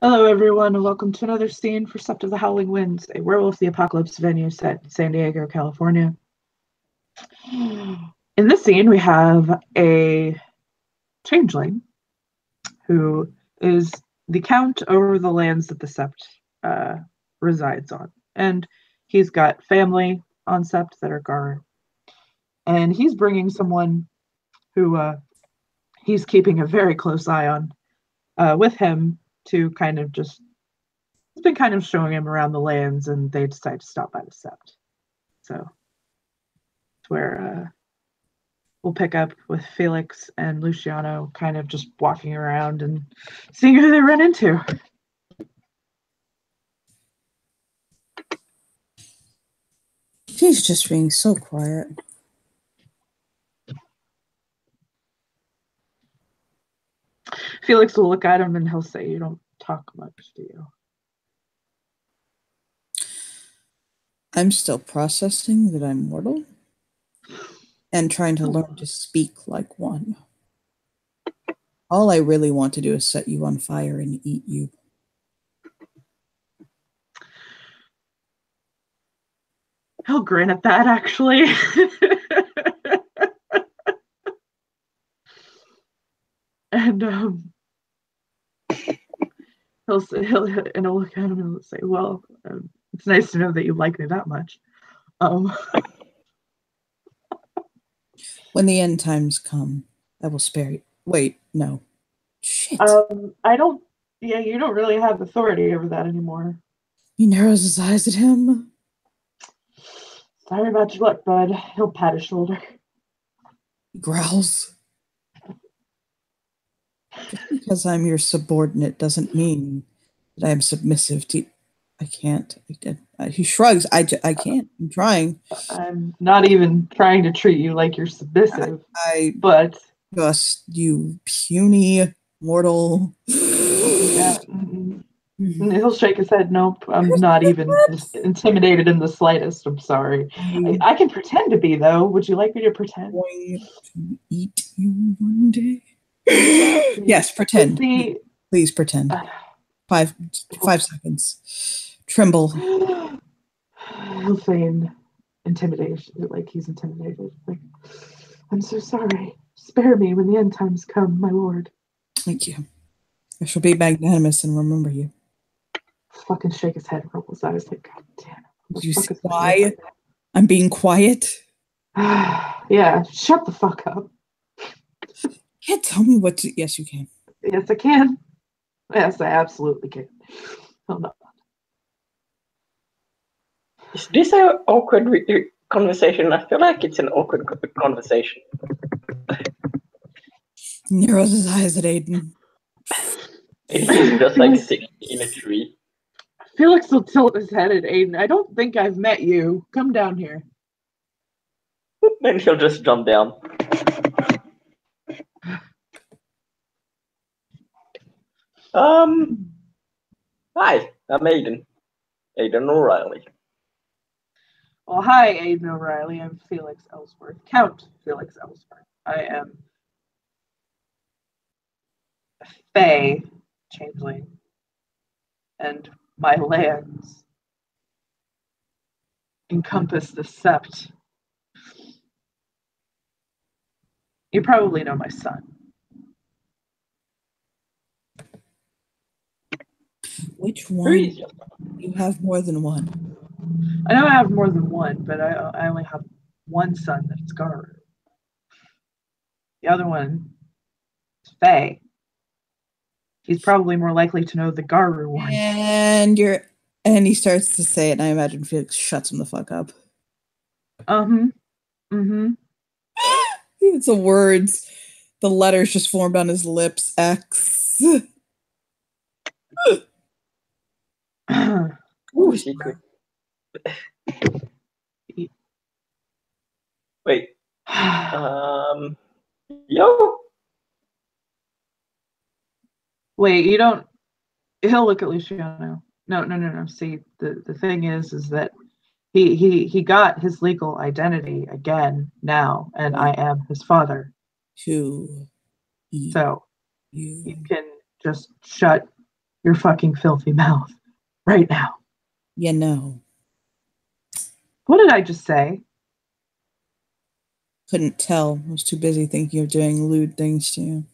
Hello, everyone, and welcome to another scene for Sept of the Howling Winds, a Werewolf the Apocalypse venue set in San Diego, California. In this scene, we have a changeling who is the count over the lands that the Sept resides on. And he's got family on Sept that are Garu. And he's bringing someone who he's keeping a very close eye on with him to kind of just he's been kind of showing him around the lands, and they decide to stop by the Sept. So it's where we'll pick up with Felix and Luciano kind of just walking around and seeing who they run into. She's just being so quiet. Felix will look at him and he'll say, "You don't talk much, do you?" I'm still processing that I'm mortal and trying to learn to speak like one. All I really want to do is set you on fire and eat you. He'll grin at that, actually. And he'll look at him and say, "Well, it's nice to know that you like me that much." When the end times come, I will spare you. Wait, no. Shit. I don't. Yeah, you don't really have authority over that anymore. He narrows his eyes at him. Sorry about your luck, bud. He'll pat his shoulder. He growls. Just because I'm your subordinate doesn't mean that I am submissive to. I can't. He shrugs. I can't. I'm trying. I'm not even trying to treat you like you're submissive. But just you puny mortal. Yeah. He'll shake his head. Nope, I'm not even intimidated in the slightest. I'm sorry. I can pretend to be, though. Would you like me to pretend? I'm going to eat you one day. Yes, pretend. Please pretend. 5 seconds. Tremble. He'll feign intimidation, like he's intimidated. Like, "I'm so sorry. Spare me when the end times come, my lord." Thank you. I shall be magnanimous and remember you. Fucking shake his head and roll his eyes like, "God damn it." Do you see why I'm being quiet? Yeah, shut the fuck up. Can't tell me what to. Yes, you can. Yes, I can. Yes, I absolutely can. Hold on. Is this an awkward conversation? I feel like it's an awkward conversation. Narrows his eyes at Aiden. Aiden's just like sitting in a tree. Felix will tilt his head at Aiden. "I don't think I've met you. Come down here." Then he'll just jump down. Hi, I'm Aiden. Aiden O'Reilly. Well, hi, Aiden O'Reilly. I'm Felix Ellsworth. Count Felix Ellsworth. I am a Fae changeling. And my lands encompass the Sept. You probably know my son. Which one? You have more than one. I know I have more than one, but I only have one son that's Garu. The other one is Fae. He's probably more likely to know the Garu one. And he starts to say it, and I imagine Felix shuts him the fuck up. It's the words. The letters just formed on his lips. X. Ooh, secret. Wait. Yo. Wait, you don't. He'll look at Luciano. No. See, the thing is that he got his legal identity again now, and I am his father. So you can just shut your fucking filthy mouth right now. You know. What did I just say? Couldn't tell. I was too busy thinking of doing lewd things to you.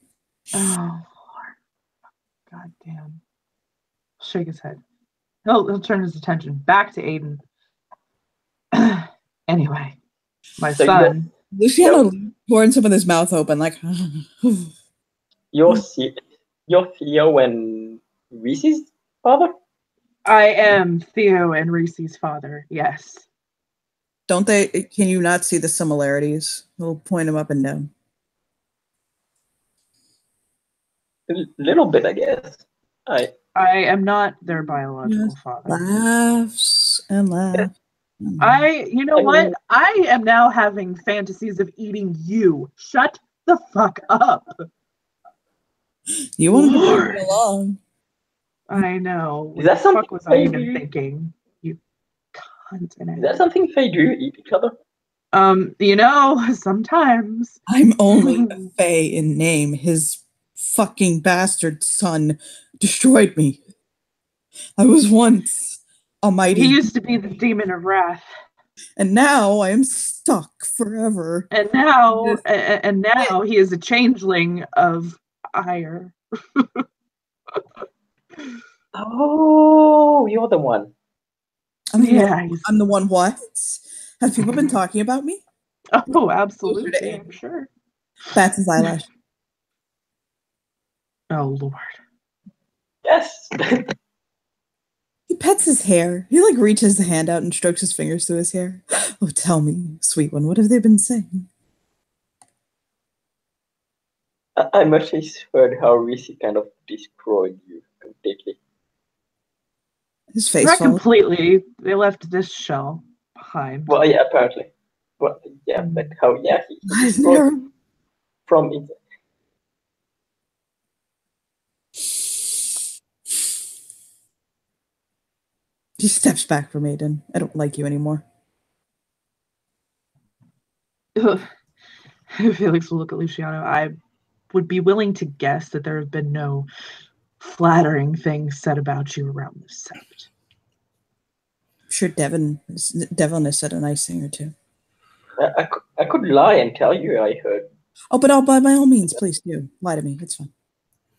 Oh, Lord. God damn. Shake his head. He'll turn his attention back to Aiden. Anyway, my So son. Luciano pouring some of his mouth open, like. You're Theo and Reese's father? I am Theo and Reese's father, yes. Don't they? Can you not see the similarities? He'll point them up and down. A little bit, I guess. I am not their biological father. Laughs and laughs. You know what? I am now having fantasies of eating you. Shut the fuck up. You want to Lord. bring along? I know. Is that What the fuck something was I even crazy? thinking? You cunt. Is that something they do, eat each other? You know, sometimes. I'm only a Fae in name. His fucking bastard son destroyed me. I was once a mighty. He used to be the demon of wrath. And now I am stuck forever. And now he is a changeling of ire. Oh, you're the one. I'm the one what? Have people been talking about me? Oh, absolutely, I'm sure. That's his eyelash. Oh, Lord. Yes. He pets his hair. He like reaches the hand out and strokes his fingers through his hair. Oh, tell me, sweet one, what have they been saying? I must have heard how Reese kind of destroyed you completely. His face Not falls. completely. They left this shell behind. Well, yeah, apparently. But yeah, but how? Yeah, he I've destroyed never... from inside. He steps back from Aiden. I don't like you anymore. Felix will look at Luciano. I would be willing to guess that there have been no flattering things said about you around this sept. I'm sure Devin has said a nice thing or two. I could lie and tell you I heard. Oh, but by all means, please do. Lie to me. It's fine.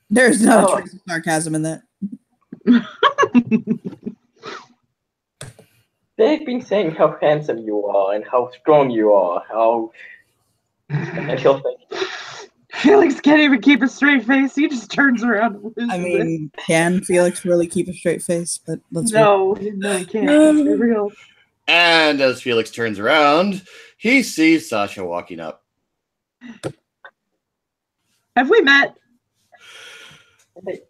There's not a trace of sarcasm in that. They've been saying how handsome you are and how strong you are. And she'll think. Felix can't even keep a straight face. He just turns around and loses I mean, can Felix really keep a straight face? But let's no, he can't. For real. And as Felix turns around, he sees Sasha walking up. Have we met?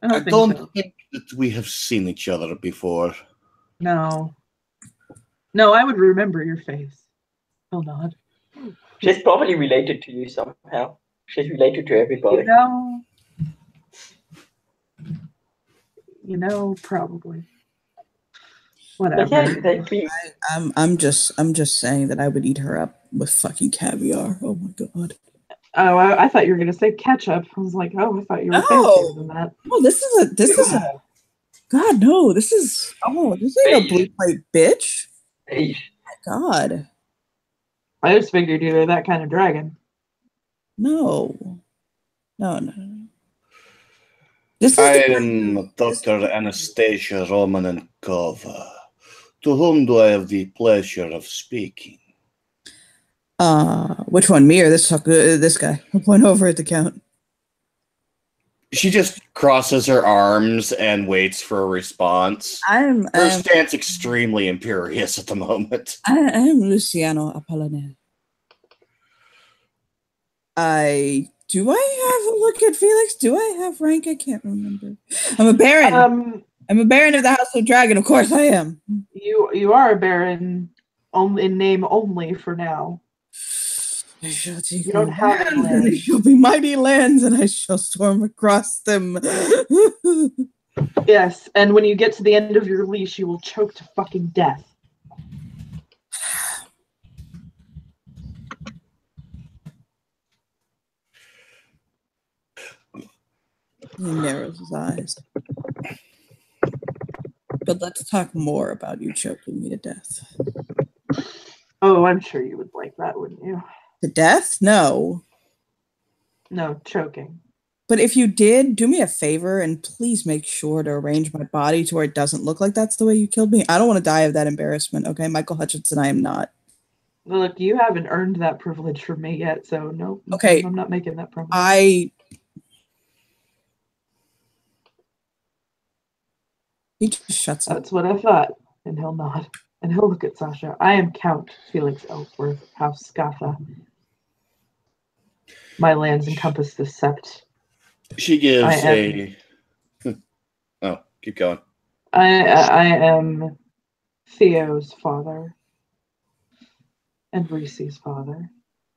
I don't think that we have seen each other before. No. No, I would remember your face. Oh, not. She's probably related to you somehow. She's related to everybody. You know, probably. Whatever. I'm just saying that I would eat her up with fucking caviar. Oh my god. Oh, I thought you were gonna say ketchup. I was like, oh, I thought you were fancier than that. Oh, this is a God, no, this ain't a blue plate, bitch. Hey. God. I just figured you were that kind of dragon. No. I am Dr. Anastasia Romanenkova. To whom do I have the pleasure of speaking? Which one, me or this guy? I'll point over at the count. She just crosses her arms and waits for a response. Her stance extremely imperious at the moment. I am Luciano Apollinaire. Do I have a look at Felix? Do I have rank? I can't remember. I'm a baron. I'm a baron of the House of Dragon. Of course I am. You are a baron in name only for now. You don't have any lands. They shall be mighty lands, and I shall storm across them. Yes, and when you get to the end of your leash, you will choke to fucking death. He narrows his eyes. But let's talk more about you choking me to death. Oh, I'm sure you would like that, wouldn't you? To death? No. No, choking. But if you did, do me a favor and please make sure to arrange my body to where it doesn't look like that's the way you killed me. I don't want to die of that embarrassment, okay? Michael Hutchinson, I am not. Look, you haven't earned that privilege from me yet, so no. Okay. I'm not making that promise. He just shuts up. That's what I thought. And he'll nod. And he'll look at Sasha. I am Count Felix Ellsworth, House Scatha. My lands encompass the sept. She gives Oh, keep going. I am Theo's father. And Reese's father,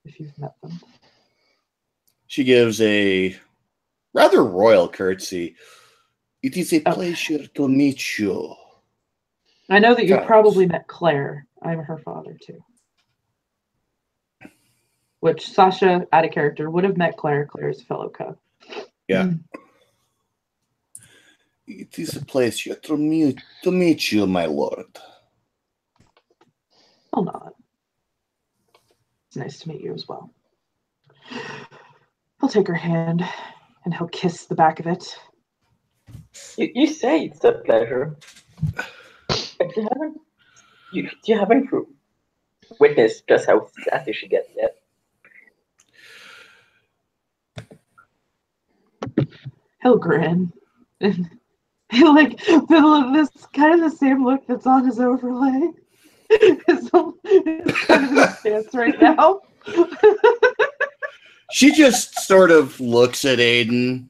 if you've met them. She gives a rather royal curtsy. It is a pleasure to meet you. I know that you probably met Claire. I'm her father, too. Which Sasha, out of character, would have met Claire. Claire's fellow cub. Yeah. It is a pleasure to meet you, my lord. I'll nod. It's nice to meet you as well. He'll take her hand, and he'll kiss the back of it. You say it's a pleasure, but you haven't witnessed just how sassy she gets yet. He'll grin. He'll this kind of the same look that's on his overlay. It's kind of his stance right now. She just sort of looks at Aiden.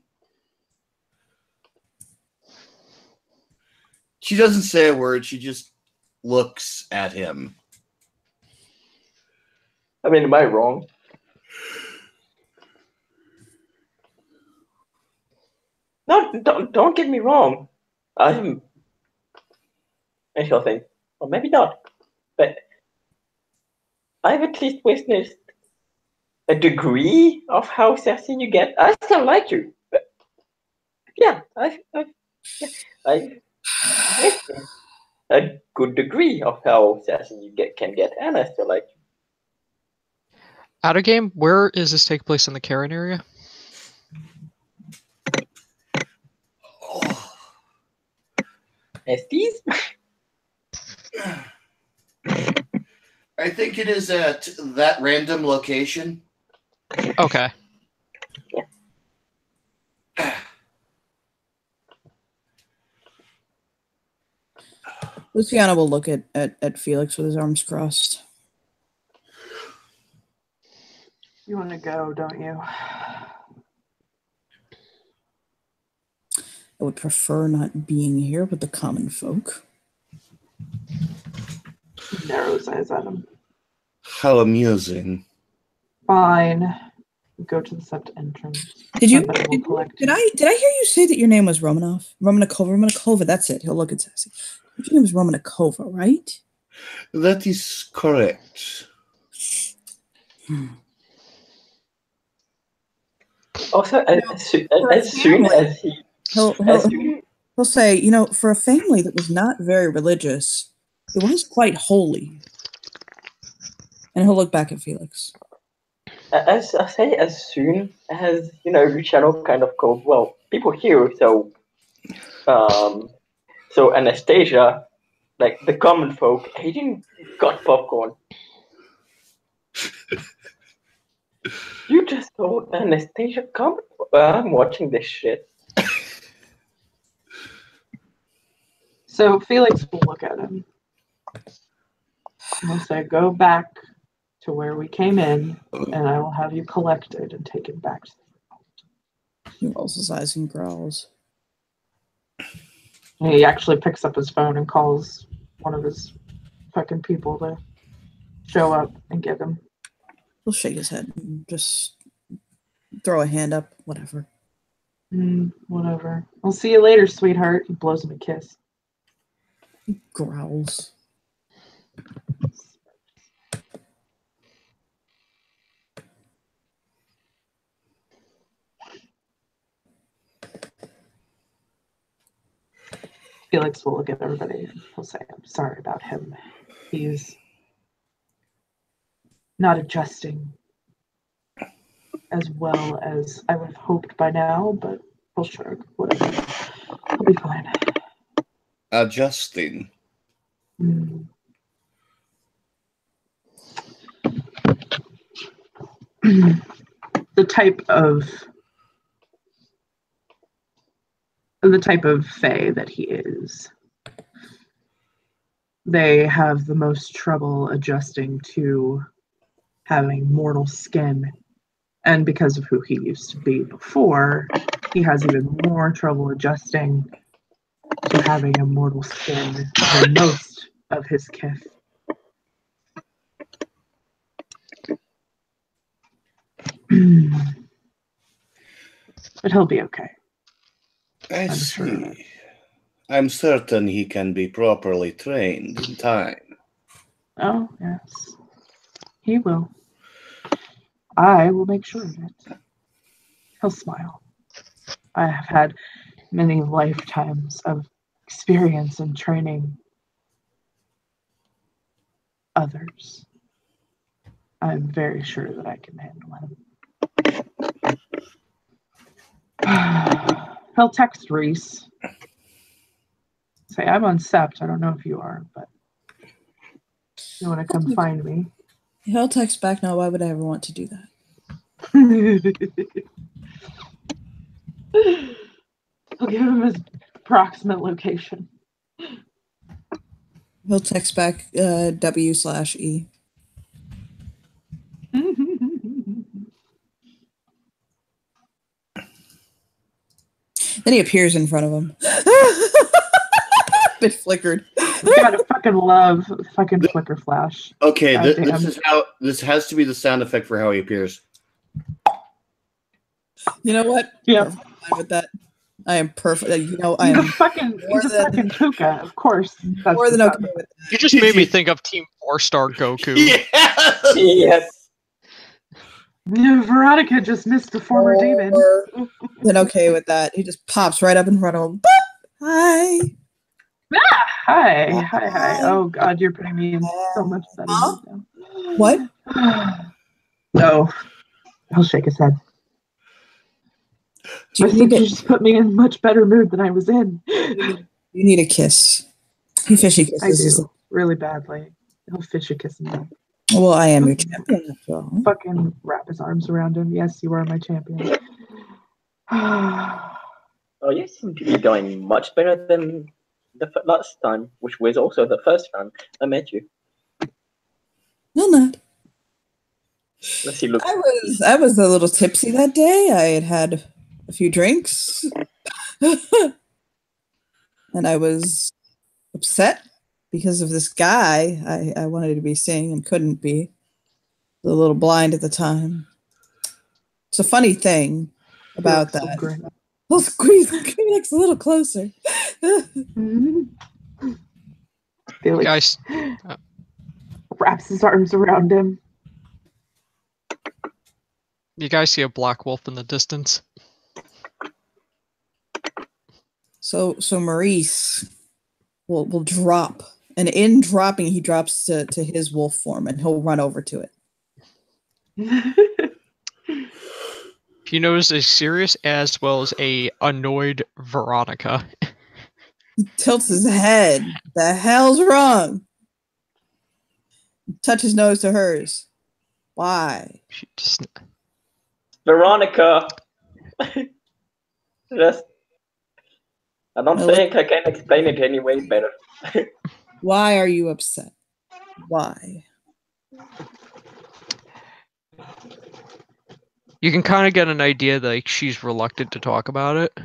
She doesn't say a word. She just looks at him. I mean, am I wrong? No, don't get me wrong. I shall think, or maybe not, but I've at least witnessed a degree of how sassy you get. I still like you, but yeah, I've witnessed a good degree of how sassy you can get, and I still like you. Out of game, where is this take place in the Karen area? Estes? I think it is at that random location. Okay. Yeah. Luciano will look at Felix with his arms crossed. You want to go, don't you? I would prefer not being here with the common folk. He narrows eyes at him. How amusing. Fine. Go to the sept entrance. Did I hear you say that your name was Romanov? Romanakova, that's it. He'll look at Sassy. Your name was Romanakova, right? That is correct. Also, as soon as he'll say, you know, for a family that was not very religious, it was quite holy. And he'll look back at Felix. As I say, as soon as, Luciano kind of goes, well, people here, so Anastasia, like the common folk, Aiden got popcorn. You just told Anastasia, I'm watching this shit. So Felix will look at him. And he'll say, go back to where we came in, and I will have you collected and taken back to the He rolls his eyes and growls. And he actually picks up his phone and calls one of his fucking people to show up and get him. He'll shake his head and just throw a hand up, whatever. Whatever. I'll see you later, sweetheart. He blows him a kiss. He growls. Felix will look at everybody and he'll say, I'm sorry about him. He's not adjusting as well as I would have hoped by now, but he'll shrug. Whatever. He'll be fine. Adjusting. Mm. The type of fae that he is, they have the most trouble adjusting to having mortal skin. And because of who he used to be before, he has even more trouble adjusting to having a mortal skin than most of his kith. But he'll be okay. I see. Sure. I'm certain he can be properly trained in time. Oh, yes. He will. I will make sure of it. He'll smile. I have had many lifetimes of experience in training others. I'm very sure that I can handle him. He'll text Reese. Say, I'm on Sept. I don't know if you are, but you want to come find me? He'll text back. No, why would I ever want to do that? I'll give him his approximate location. He'll text back W/E. Then he appears in front of him. It flickered. You gotta fucking love fucking flicker flash. Okay, this has to be the sound effect for how he appears. You know what? Yeah. Fine with that. I am perfect. You know, he's a fucking Tuca, of course. That's more than okay with that. You just made me think of Team 4-Star Goku. Yes. Veronica just missed a former demon. Then okay with that. He just pops right up in front of him. Hi. Hi. Oh God, you're putting me in so much better mood now. What? No. He'll shake his head. I think you just put me in much better mood than I was in. You need a kiss. He fishy kisses. I do, really badly. He'll fishy kiss me. Well, I am your champion. So. Fucking wrap his arms around him. Yes, you are my champion. Oh, you seem to be going much better than the last time, which was also the first time I met you. No, not. Let's see. Look, I was a little tipsy that day. I had a few drinks, and I was upset because of this guy I wanted to be seeing and couldn't be. A little blind at the time. It's a funny thing about that. We'll squeeze Felix a little closer. Felix Guys, wraps his arms around him. You guys see a black wolf in the distance? So Maurice will drop, and in dropping, he drops to his wolf form, and he'll run over to it. He knows a serious as well as a annoyed Veronica. He tilts his head. The hell's wrong? Touch his nose to hers. Why? She just... Veronica. Just, I don't think I can explain it any way better. Why are you upset? Why? You can kind of get an idea that like, she's reluctant to talk about it.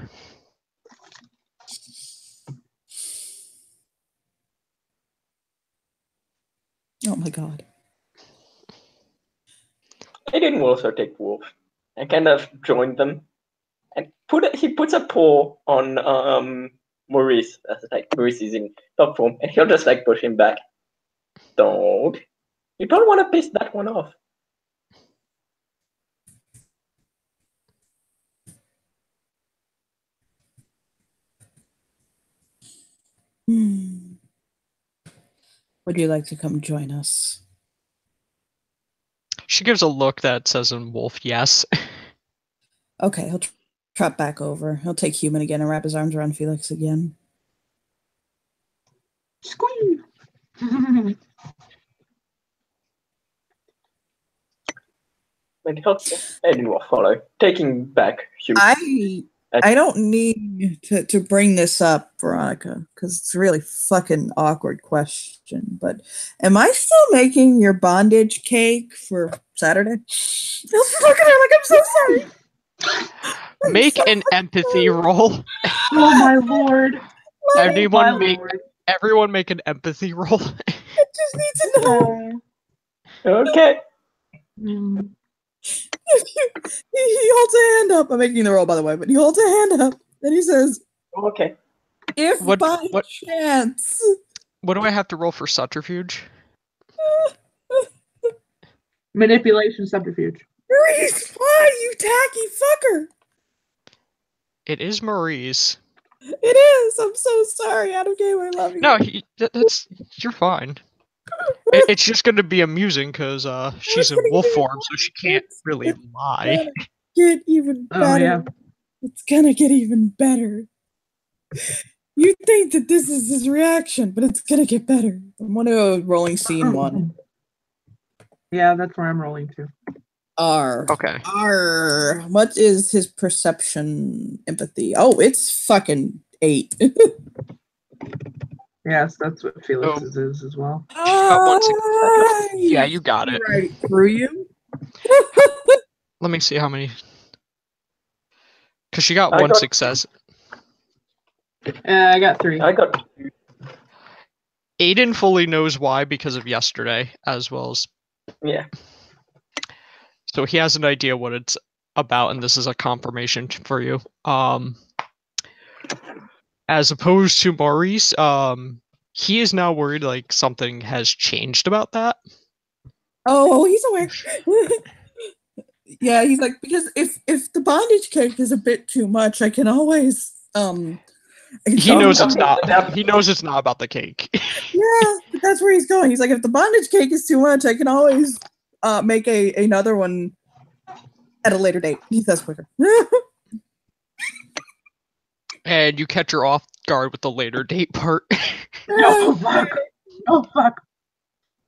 Oh my God. I didn't also take wolf. I kind of joined them, and he puts a paw on Maurice. That's like Maurice is in top form, and he'll just like push him back. You don't want to piss that one off. Would you like to come join us? She gives a look that says in wolf, yes. Okay, he'll trot back over. He'll take human again and wrap his arms around Felix again. Squeeze. Eddie will follow, taking back human. I don't need to bring this up, Veronica, because it's a really fucking awkward question. But am I still making your bondage cake for Saturday? Look at her like I'm so sorry. Make an empathy roll. Oh my lord! Everyone make an empathy roll. I just need to know. Okay. He holds a hand up. I'm making the roll, by the way, but he holds a hand up and he says, "Okay, if by chance." What do I have to roll for subterfuge? Manipulation subterfuge. Maurice, why, you tacky fucker? It is Maurice. It is. I'm so sorry, Adam Gamer. I love you. No, you're fine. It's just going to be amusing because she's in wolf form, so she can't really lie. Get even better. Oh, yeah. It's gonna get even better. You think that this is his reaction, but it's gonna get better. I'm gonna go rolling scene 1. Yeah, that's where I'm rolling to. R. Okay. R. What is his perception empathy? Oh, it's fucking 8. Yes, that's what Felix's is as well. Yeah, you got it. Right through you. Let me see how many. Because she got one success. I got 3. I got 2. Aiden fully knows why because of yesterday, as well as. Yeah. So he has an idea what it's about, and this is a confirmation for you. As opposed to Maurice, he is now worried like something has changed about that. Oh, he's aware. Yeah, he's like, because if the bondage cake is a bit too much, I can always he knows it's not. He knows it's not about the cake. Yeah, but that's where he's going. He's like, if the bondage cake is too much, I can always make another one at a later date. He says quicker. And you catch her off guard with the later date part. Oh fuck! Oh fuck!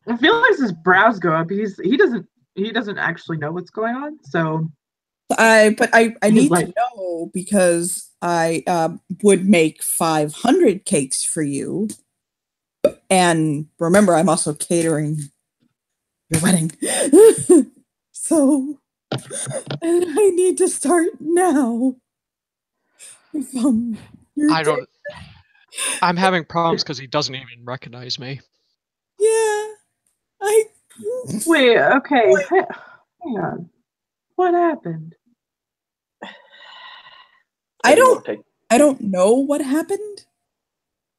I feel like his brows go up. He doesn't actually know what's going on. So, I need to know because I would make 500 cakes for you, and remember, I'm also catering your wedding. So, and I need to start now. I'm having problems because he doesn't even recognize me. Yeah, Wait. Okay. Hang on. What happened? I don't know what happened.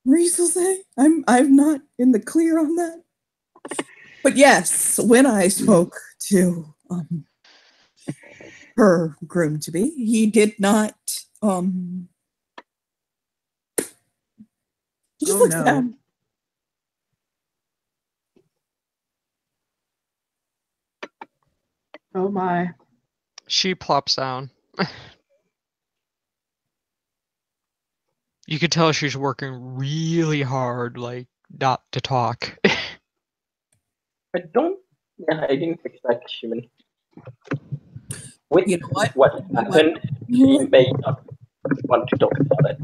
Maurice will say I'm not in the clear on that. But yes, when I spoke to her groom to be, he did not he just looks down. Oh my. She plops down. You could tell she's working really hard, like, not to talk. I didn't expect human. You know what? What happened? He may not want to talk about it.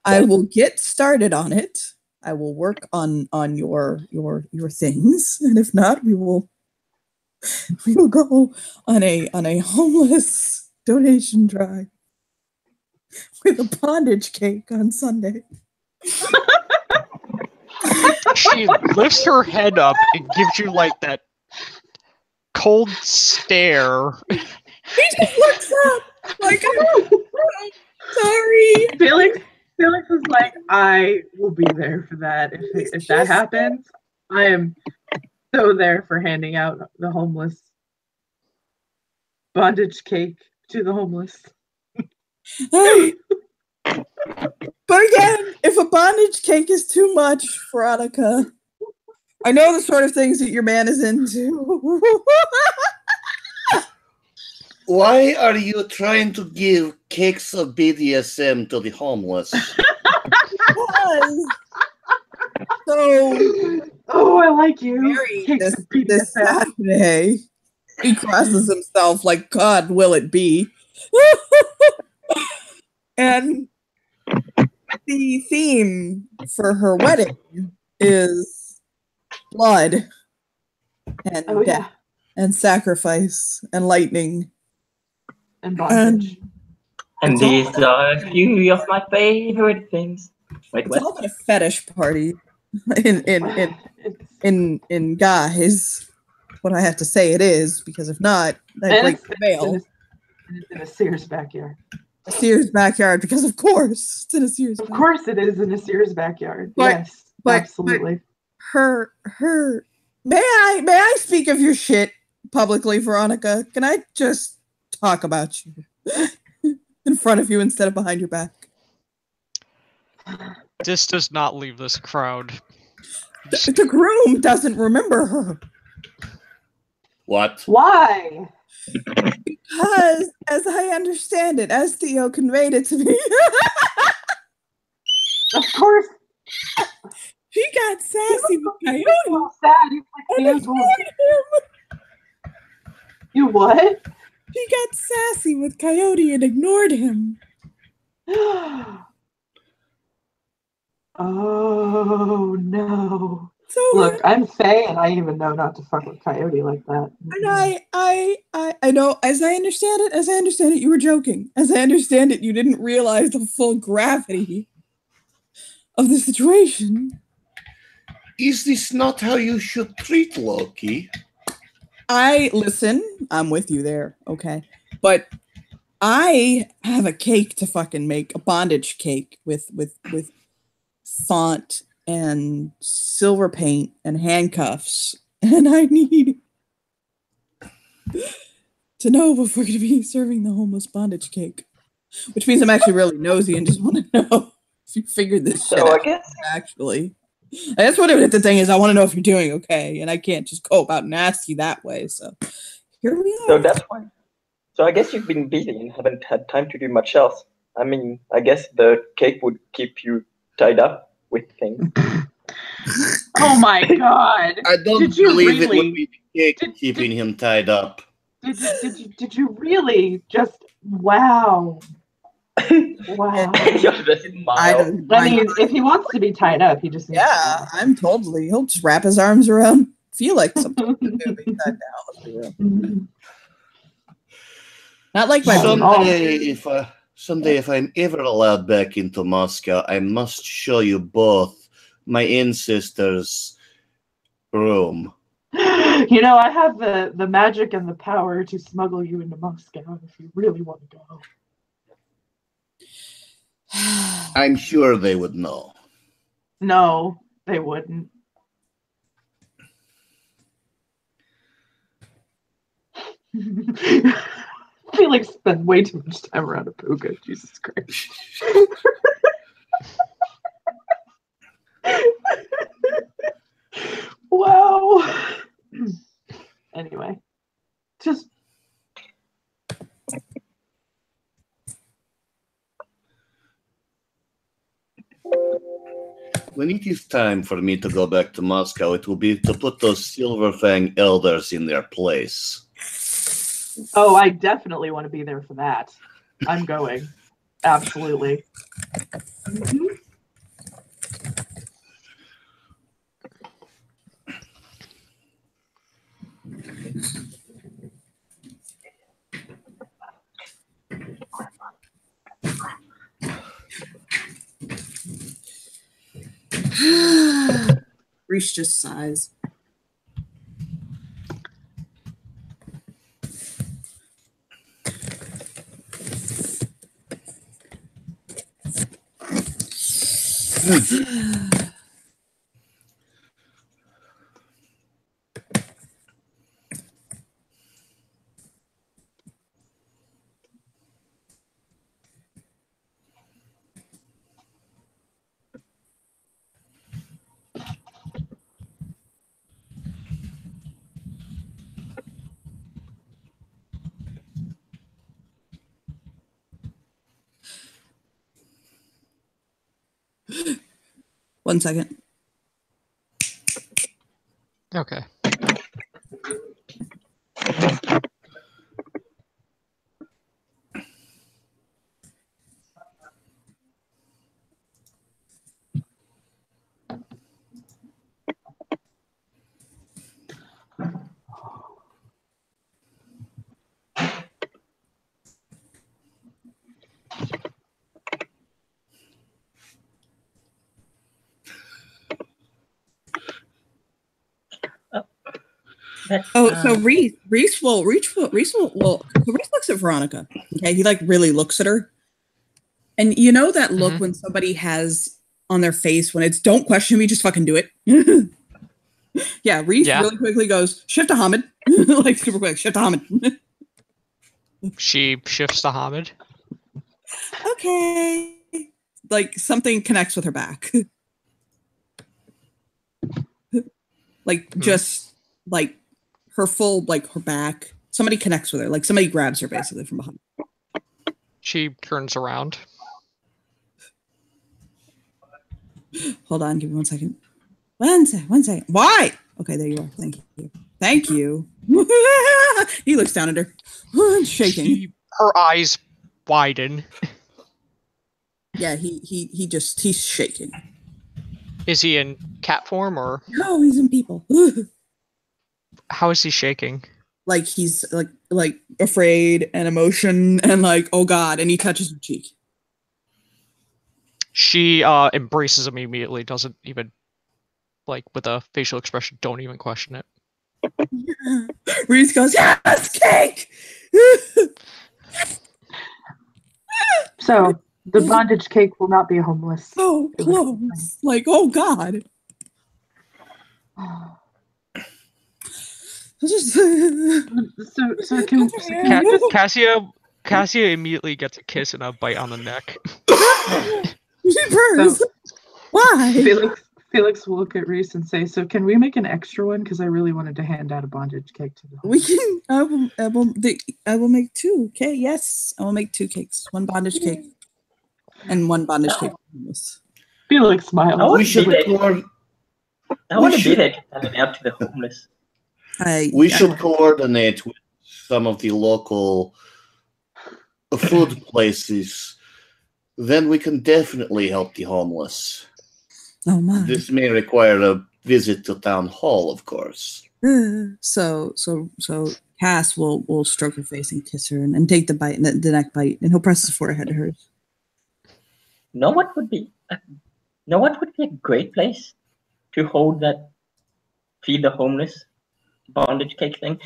I will get started on it. I will work on your things, and if not, we will go on a homeless donation drive with a bondage cake on Sunday. She lifts her head up and gives you like that cold stare. He just looks up like, I'm sorry. Felix is like, I will be there for that. If that happens, I am so there for handing out the homeless bondage cake to the homeless. Hey. But again, if a bondage cake is too much, Veronica, I know the sort of things that your man is into. Why are you trying to give cakes of BDSM to the homeless? So, I like you. This Saturday, he crosses himself like God will it be. And the theme for her wedding is blood and death and sacrifice and lightning and bondage. And these are a few of my favorite things. Wait, what? It's all been a fetish party in guys. What I have to say it is, because if not, I break the veil. It's in a Sears backyard. A Sears backyard, because of course it's in a Sears. Of course, it is in a Sears backyard. Yes, absolutely. Her. May I speak of your shit publicly, Veronica? Can I just talk about you in front of you instead of behind your back? This does not leave this crowd. The groom doesn't remember her. What? Why? Because, as I understand it, as Theo conveyed it to me, of course, he got sassy with Coyote. So sad. He's like, you what? He got sassy with Coyote and ignored him. Oh no. So look, I'm Faye and I even know not to fuck with Coyote like that. And I know, as I understand it, you were joking. As I understand it, you didn't realize the full gravity of the situation. Is this not how you should treat Loki? Listen, I'm with you there, okay? But I have a cake to fucking make, a bondage cake with font and silver paint and handcuffs, and I need to know if we're going to be serving the homeless bondage cake, which means I'm actually really nosy and just want to know if you figured this shit out. Actually, that's what the thing is. I want to know if you're doing okay, and I can't just go about nasty that way. So here we are. So that's fine. So I guess you've been busy and haven't had time to do much else. I mean, I guess the cake would keep you tied up with things. Oh my god! I don't believe it would be the cake keeping him tied up. Did you really just wow? Wow! I mean, if he wants to be tied up, he just I'm totally. He'll just wrap his arms around Felix. Tied down. Not like my someday if I'm ever allowed back into Moscow, I must show you both my ancestors' room. You know, I have the magic and the power to smuggle you into Moscow if you really want to go. I'm sure they would know. No, they wouldn't. Felix spent way too much time around a puka. Jesus Christ. Wow. Anyway, just when it is time for me to go back to Moscow, it will be to put those Silverfang elders in their place. Oh, I definitely want to be there for that. I'm going. Absolutely. Mm-hmm. Reese just sighs. 1 second. Okay. So Reese looks at Veronica. Okay, he like really looks at her, and you know that look when somebody has on their face when it's "Don't question me, just fucking do it." Yeah, Reese really quickly goes shift to Hamid, like super quick shift to Hamid. She shifts to Hamid. Okay, like something connects with her back, like just like. Her full, like her back. Somebody connects with her, like somebody grabs her basically from behind. She turns around. Hold on, give me 1 second. 1 second. Why? Okay, there you are. Thank you. He looks down at her, shaking. Her eyes widen. Yeah, he's shaking. Is he in cat form or? No, he's in people. How is he shaking? Like he's like afraid and emotion and like, oh God, and he touches her cheek. She embraces him immediately, doesn't even like with a facial expression, don't even question it. Reese goes, yes, cake! So the bondage cake will not be homeless. So close. Like, oh God. So can Cassia immediately gets a kiss and a bite on the neck. She purrs. Why? Felix will look at Reese and say, "So can we make an extra one? Because I really wanted to hand out a bondage cake to the." We can. I will make 2. Okay. Yes, I will make 2 cakes. 1 bondage cake and 1 bondage cake. Felix smiles. We should record. I want to be there handing out to the homeless. We should coordinate with some of the local food places. Then we can definitely help the homeless. Oh my! This may require a visit to town hall, of course. So Cass will stroke her face and kiss her and take the bite, the neck bite, and he'll press his forehead to hers. Know what would be a great place to hold that feed the homeless bondage cake thing?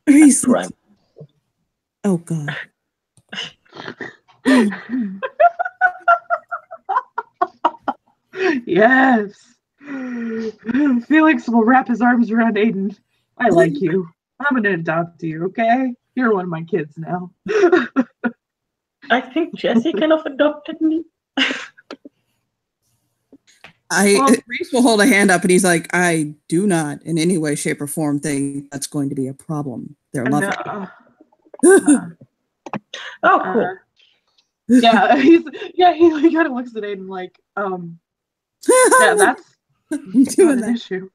Right. Oh God. Yes. Felix will wrap his arms around Aiden. I like you. I'm gonna adopt you, okay? You're one of my kids now. I think Jesse kind of adopted me. Reese will hold a hand up and he's like, I do not in any way, shape, or form think that's going to be a problem. They're loving. Oh, cool. Yeah, he kind of looks at Aiden like, yeah, that's not an issue.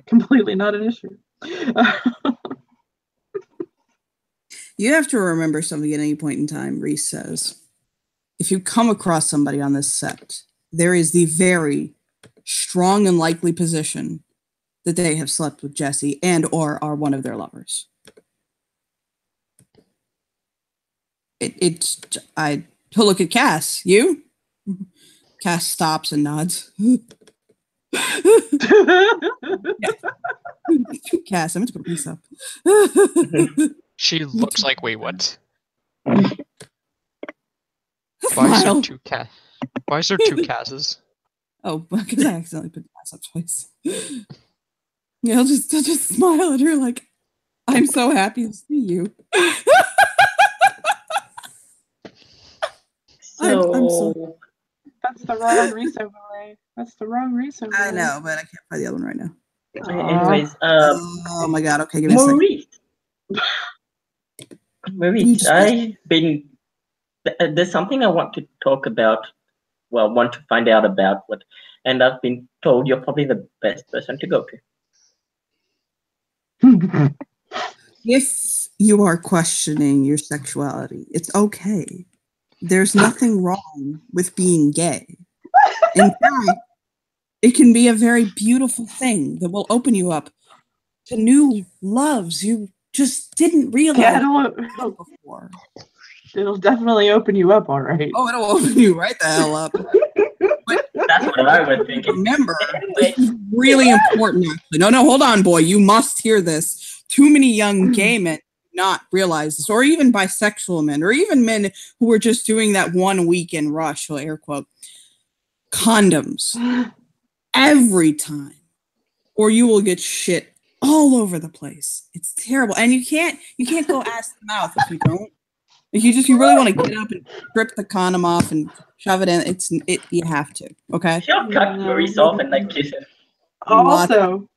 Completely not an issue. You have to remember something at any point in time, Reese says. If you come across somebody on this set, there is the very strong and likely position that they have slept with Jesse and or are one of their lovers. He'll look at Cass. You? Cass stops and nods. Cass, I'm going to put Reese up. She looks like, wait, what? Why is there 2 Casses? Oh, because I accidentally put Cass up twice. Yeah, I'll just smile at her like, I'm so happy to see you. I'm so... That's the wrong Reese overlay. That's the wrong Reese overlay. I know, but I can't find the other one right now. Anyways, oh my God! Okay, give me a second. Maurice, I've been there's something I want to talk about. Well, want to find out about what, and I've been told you're probably the best person to go to. If you are questioning your sexuality, it's okay. There's nothing wrong with being gay. In fact, it can be a very beautiful thing that will open you up to new loves you just didn't realize Yeah, before. it'll definitely open you up, all right. Oh, it'll open you right the hell up. That's what I was thinking. Remember, this is really important, actually. No, hold on, boy. You must hear this. Too many young gay men do not realize this, or even bisexual men, or even men who are just doing that 1 weekend rush, or air quote, condoms every time, or you will get shit all over the place. It's terrible. And you can't go ass to mouth if you don't. If you really want to get up and strip the condom off and shove it in, you have to. Okay. She'll cut Maurice off and like kiss him. Also,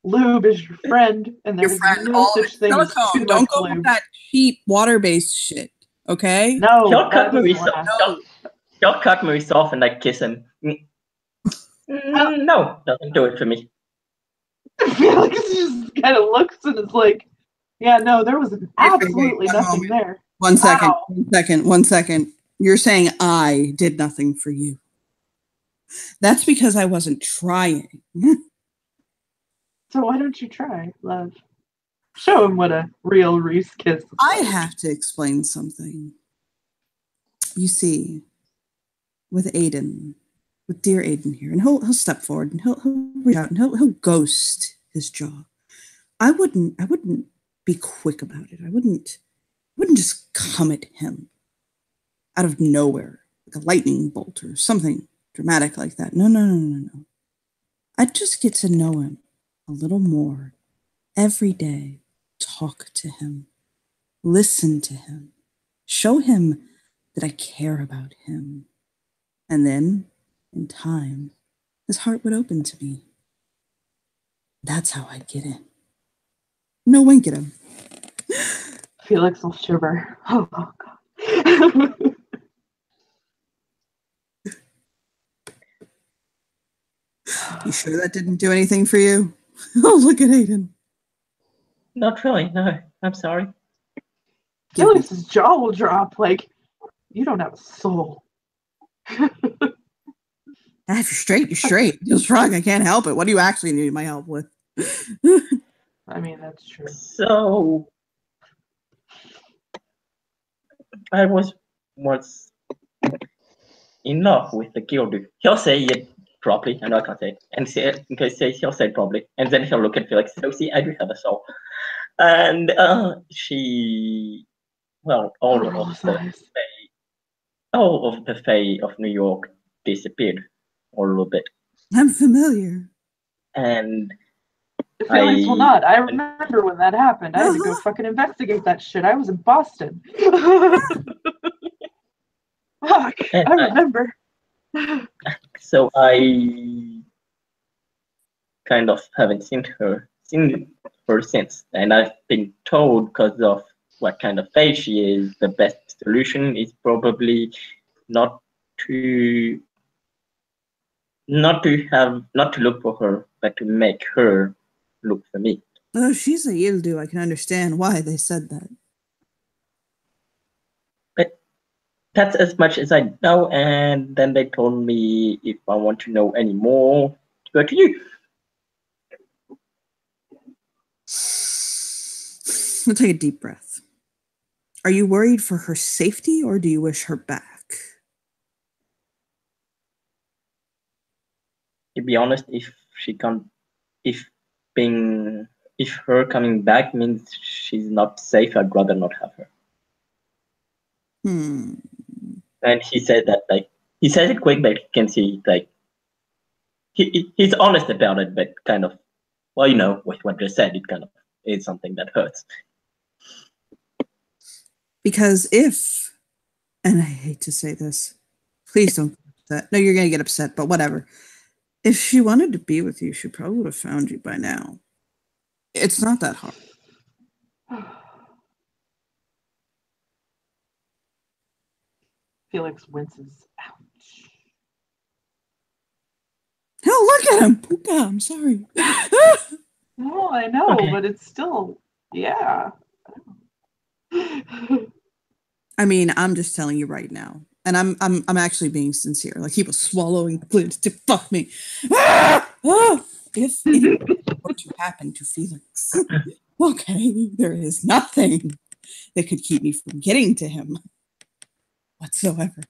lube is your friend, and there's no such thing as too Don't much go lube. with that cheap water-based shit. Okay. No, She'll that cut Maurice doesn't off. last. She'll cut Maurice off and like kiss him. No, doesn't do it for me. Felix just kind of looks and is like, yeah, no, there was absolutely nothing there. One second. Wow. One second. You're saying I did nothing for you. That's because I wasn't trying. So why don't you try, love? Show him what a real Reese kiss is I like. have to explain something. You see, with Aiden, with dear Aiden here, and he'll step forward and he'll reach out and he'll ghost his jaw. I wouldn't be quick about it. I wouldn't just come at him out of nowhere like a lightning bolt or something dramatic like that. No. I'd just get to know him a little more every day. Talk to him, listen to him, show him that I care about him. And then, in time, his heart would open to me. That's how I'd get in. No wink at him. Felix will shiver. Oh God. You sure that didn't do anything for you? Oh, look at Aiden. Not really. No, I'm sorry. Felix's jaw will drop like, you don't have a soul. If you're straight, you're straight. You're strong. I can't help it. What do you actually need my help with? I mean, that's true. So, I was once in love with the Gildu. He'll say it properly. I know I can't say it. And he'll say it properly. And then he'll look at Felix. So, see, I do have a soul. And she, well, all of the Fae of New York disappeared a little bit. I'm familiar. And Felix will not. I remember when that happened. I had to go fucking investigate that shit. I was in Boston. Fuck, I remember. So I kind of haven't seen her since, and I've been told because of what kind of face she is, the best solution is probably not to look for her, but to make her look for me. Oh, she's a Yildu. I can understand why they said that. But that's as much as I know, and then they told me if I want to know any more, to go to you. We'll take a deep breath. Are you worried for her safety, or do you wish her back? To be honest, if her coming back means she's not safe, I'd rather not have her. And he said that, like, he says it quick, but you can see, like, he's honest about it, but kind of, well, you know, with what you said, it kind of is something that hurts. Because if, and I hate to say this, please don't get upset. No, you're going to get upset, but whatever. If she wanted to be with you, she probably would have found you by now. It's not that hard. Felix winces. Ouch. Oh, look at him! Puka, I'm sorry. No, I know, Okay. but it's still, yeah. I mean, I'm just telling you right now, and I'm actually being sincere. Like he was swallowing fluids to fuck me. If it were to happen to Felix, okay, there is nothing that could keep me from getting to him whatsoever.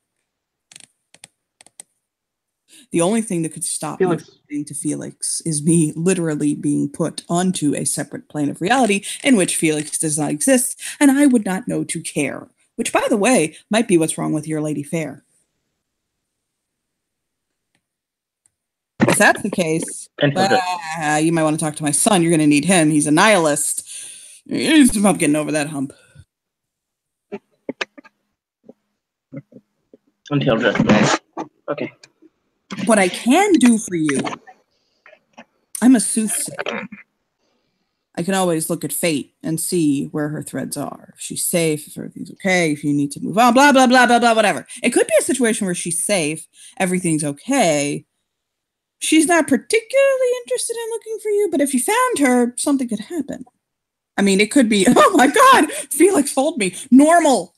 The only thing that could stop me Felix. from getting to Felix is me literally being put onto a separate plane of reality in which Felix does not exist, and I would not know to care. Which, by the way, might be what's wrong with your Lady Fair. If that's the case, And for the, you might want to talk to my son. You're going to need him. He's a nihilist. He's about getting over that hump. until just okay. What I can do for you, I'm a soothsayer. I can always look at fate and see where her threads are. If she's safe, if everything's okay, if you need to move on, blah, blah, blah, blah, blah, whatever. It could be a situation where she's safe, everything's okay. She's not particularly interested in looking for you, but if you found her, something could happen. I mean, it could be, oh my God, Felix told me, normal.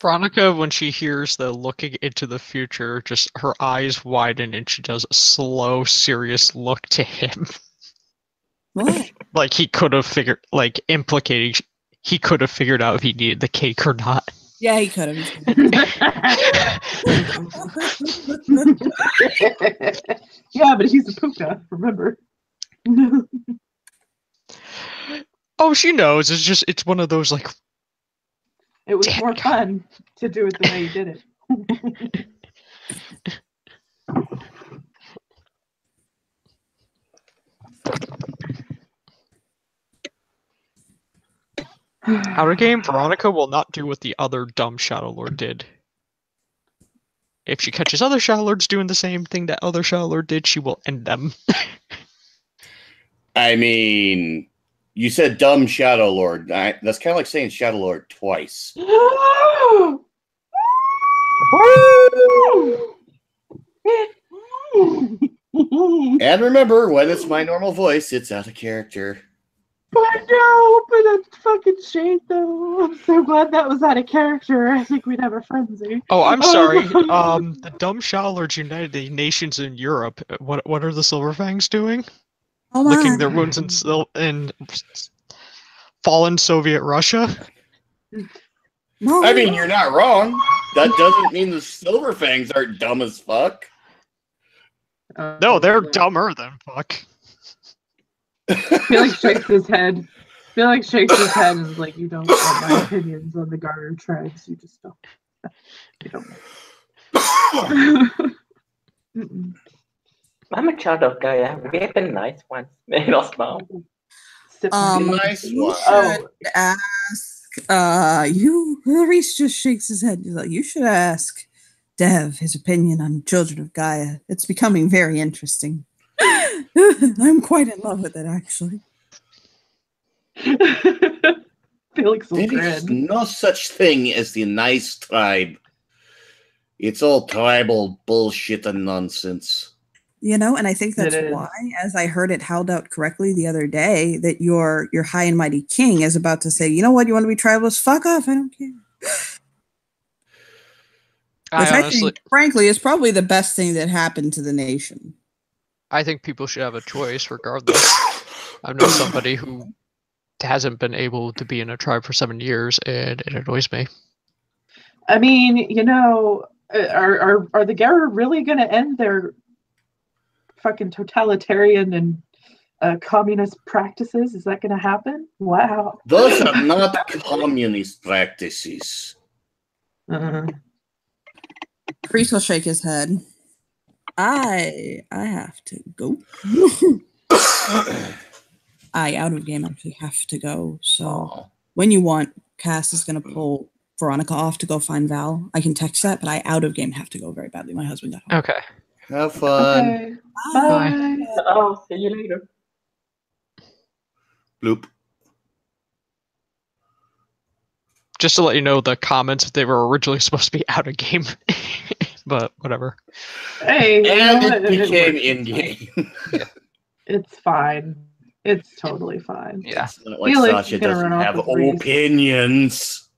Veronica, when she hears the looking into the future, just her eyes widen and she does a slow, serious look to him. What? Like he could have figured, like implicating, he could have figured out if he needed the cake or not. Yeah, he could have. Yeah, but he's a puka, remember? Oh, she knows. It's one of those like. It was Damn more God. fun to do it the way he did it. Out of game, Veronica will not do what the other dumb Shadow Lord did. If she catches other Shadow Lords doing the same thing that other Shadow Lord did, she will end them. I mean, you said dumb Shadow Lord. That's kind of like saying Shadow Lord twice. And remember, when it's my normal voice, it's out of character. I know, but that's fucking shade though. I'm so glad that was out of character. I think we'd have a frenzy. Oh, I'm sorry. The dumb Shadow Lords united the nations in Europe. What are the Silverfangs doing? Oh Licking my. their wounds in fallen Soviet Russia? No. I mean, you're not wrong. That doesn't mean the Silverfangs aren't dumb as fuck. No, they're dumber than fuck. Felix shakes his head. Felix shakes his head and is like, "You don't want my opinions on the Garter tribes. You just don't. You don't." Mm-mm. I'm a child of Gaia. We have been nice once. Maybe not small. Sip Nice You one. should ask. Reese just shakes his head. He's like, you should ask Dev his opinion on Children of Gaia. It's becoming very interesting. I'm quite in love with it, actually. Felix will There is grin. no such thing as the nice tribe. It's all tribal bullshit and nonsense. You know, and I think that's It is. why, as I heard it held out correctly the other day, that your high and mighty king is about to say, you know what, you want to be tribalist? Fuck off, I don't care. Which I think, frankly, is probably the best thing that happened to the nation. I think people should have a choice regardless. I know somebody who hasn't been able to be in a tribe for 7 years, and it annoys me. I mean, you know, are the Garter really going to end their fucking totalitarian and communist practices? Is that going to happen? Wow. Those are not communist practices. Priest will shake his head. I have to go. I out of game actually have to go. So when you want, Cass is gonna pull Veronica off to go find Val. I can text that, but I out of game have to go very badly. My husband got home. Okay. Have fun. Okay. Bye. Bye. Oh, see you later. Bloop. Just to let you know, the comments, they were originally supposed to be out of game. But whatever. Hey, you And know it what? became works. in game. It's fine. It's totally fine. Yeah. It's not like Felix Sasha is gonna doesn't run off have with Reese. opinions.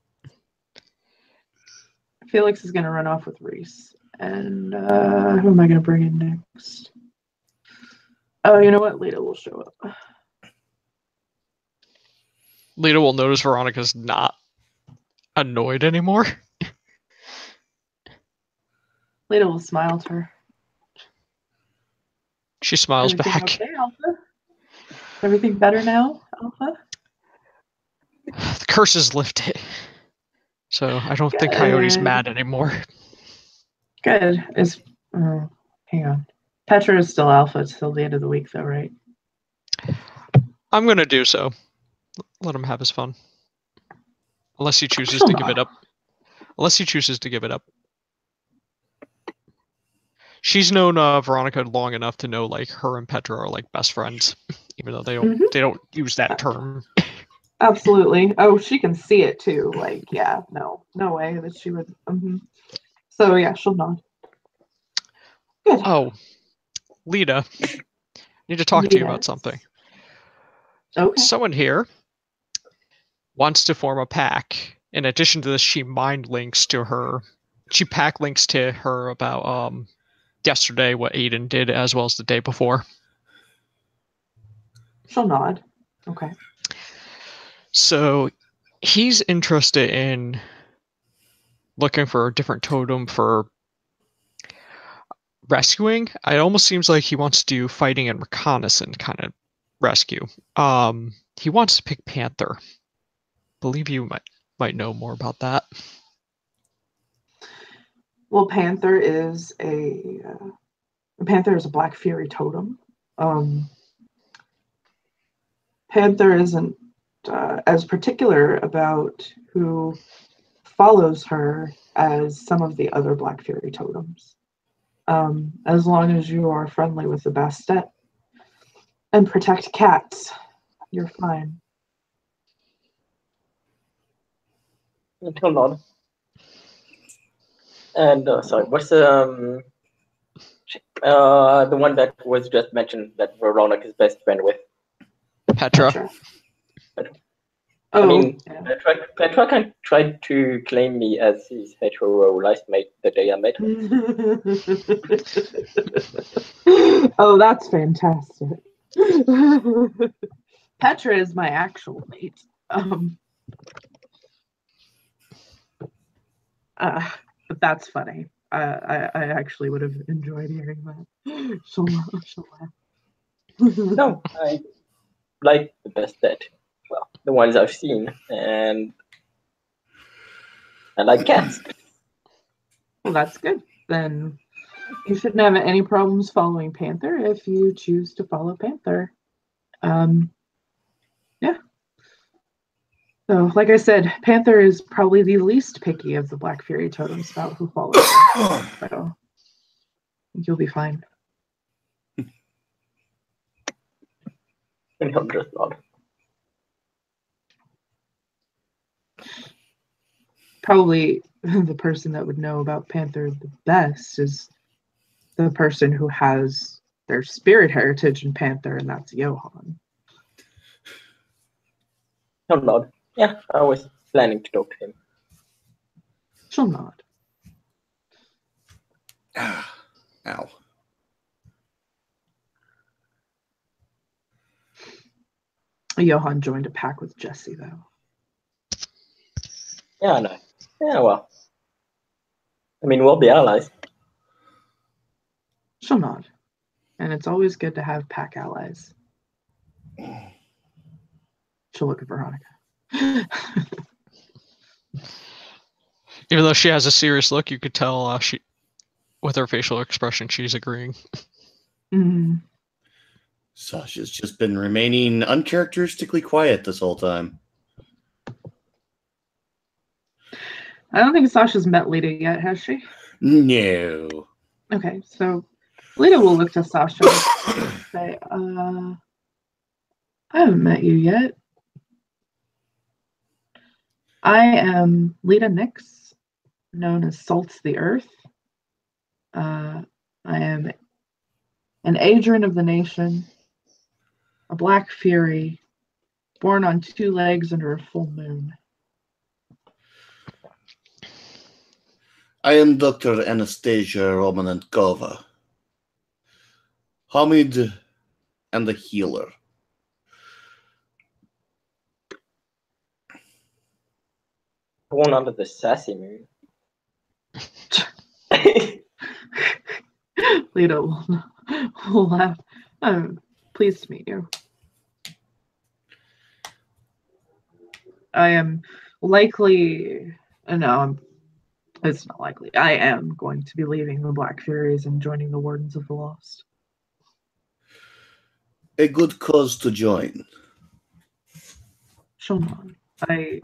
Felix is gonna run off with Reese. And who am I gonna bring in next? Oh, you know what? Lita will show up. Lita will notice Veronica's not annoyed anymore. Lita will smile to her. She smiles Everything back. okay, Alpha? Everything better now, Alpha? The curse is lifted. So I don't think Coyote's Good. mad anymore. Good. Hang on. Petra is still Alpha till the end of the week, though, right? I'm gonna do so. Let him have his fun. Unless he chooses She'll to give not. it up. Unless he chooses to give it up. She's known Veronica long enough to know like her and Petra are like best friends, even though they don't use that term. Absolutely. Oh, she can see it too. Like, yeah, no way that she would. So yeah, she'll nod. Good. Oh, Lita, need to talk to you about Yes. something. Okay. Someone here wants to form a pack. In addition to this, she mind links to her. She pack links to her about yesterday what Aiden did as well as the day before. She'll nod. Okay. So he's interested in looking for a different totem for rescuing. It almost seems like he wants to do fighting and reconnaissance kind of rescue. He wants to pick Panther. Believe you might know more about that. Well, Panther is a Black Fury totem. Panther isn't as particular about who follows her as some of the other Black Fury totems. As long as you are friendly with the Bastet and protect cats, you're fine. Until nod. And sorry, what's the one that was just mentioned that Veronica's best friend with? Petra. Oh, I mean, yeah. Petra tried to claim me as his hetero life mate the day I met her. Oh, that's fantastic. Petra is my actual mate. But that's funny. I actually would have enjoyed hearing that. She'll laugh. No, I like the Bastet. Well, the ones I've seen, and I like cats. Well, that's good. Then you shouldn't have any problems following Panther if you choose to follow Panther. Yeah. So, like I said, Panther is probably the least picky of the Black Fury totems about who follows her. So you'll be fine. And I'm just not. Probably the person that would know about Panther the best is the person who has their spirit heritage in Panther, and that's Johan. I'm not. Yeah, I was planning to talk to him. She'll nod. Ow. Johan joined a pack with Jesse, though. Yeah, I know. Yeah, well. I mean, we'll be allies. She'll nod. And it's always good to have pack allies. She'll look at Veronica. Even though she has a serious look, you could tell she, with her facial expression, she's agreeing. Mm. Sasha's just been remaining uncharacteristically quiet this whole time. I don't think Sasha's met Lita yet, has she? No. Okay, so Lita will look to Sasha and say, I haven't met you yet. I am Lita Nix, known as Salts the Earth. I am an Adrian of the Nation, a Black Fury, born on 2 legs under a full moon. I am Dr. Anastasia Romanenkova, Hamid and the healer. Born under the sassy moon. Lita will laugh. I'm pleased to meet you. I am likely, no, it's not likely. I am going to be leaving the Black Furies and joining the Wardens of the Lost. A good cause to join. Shulman, I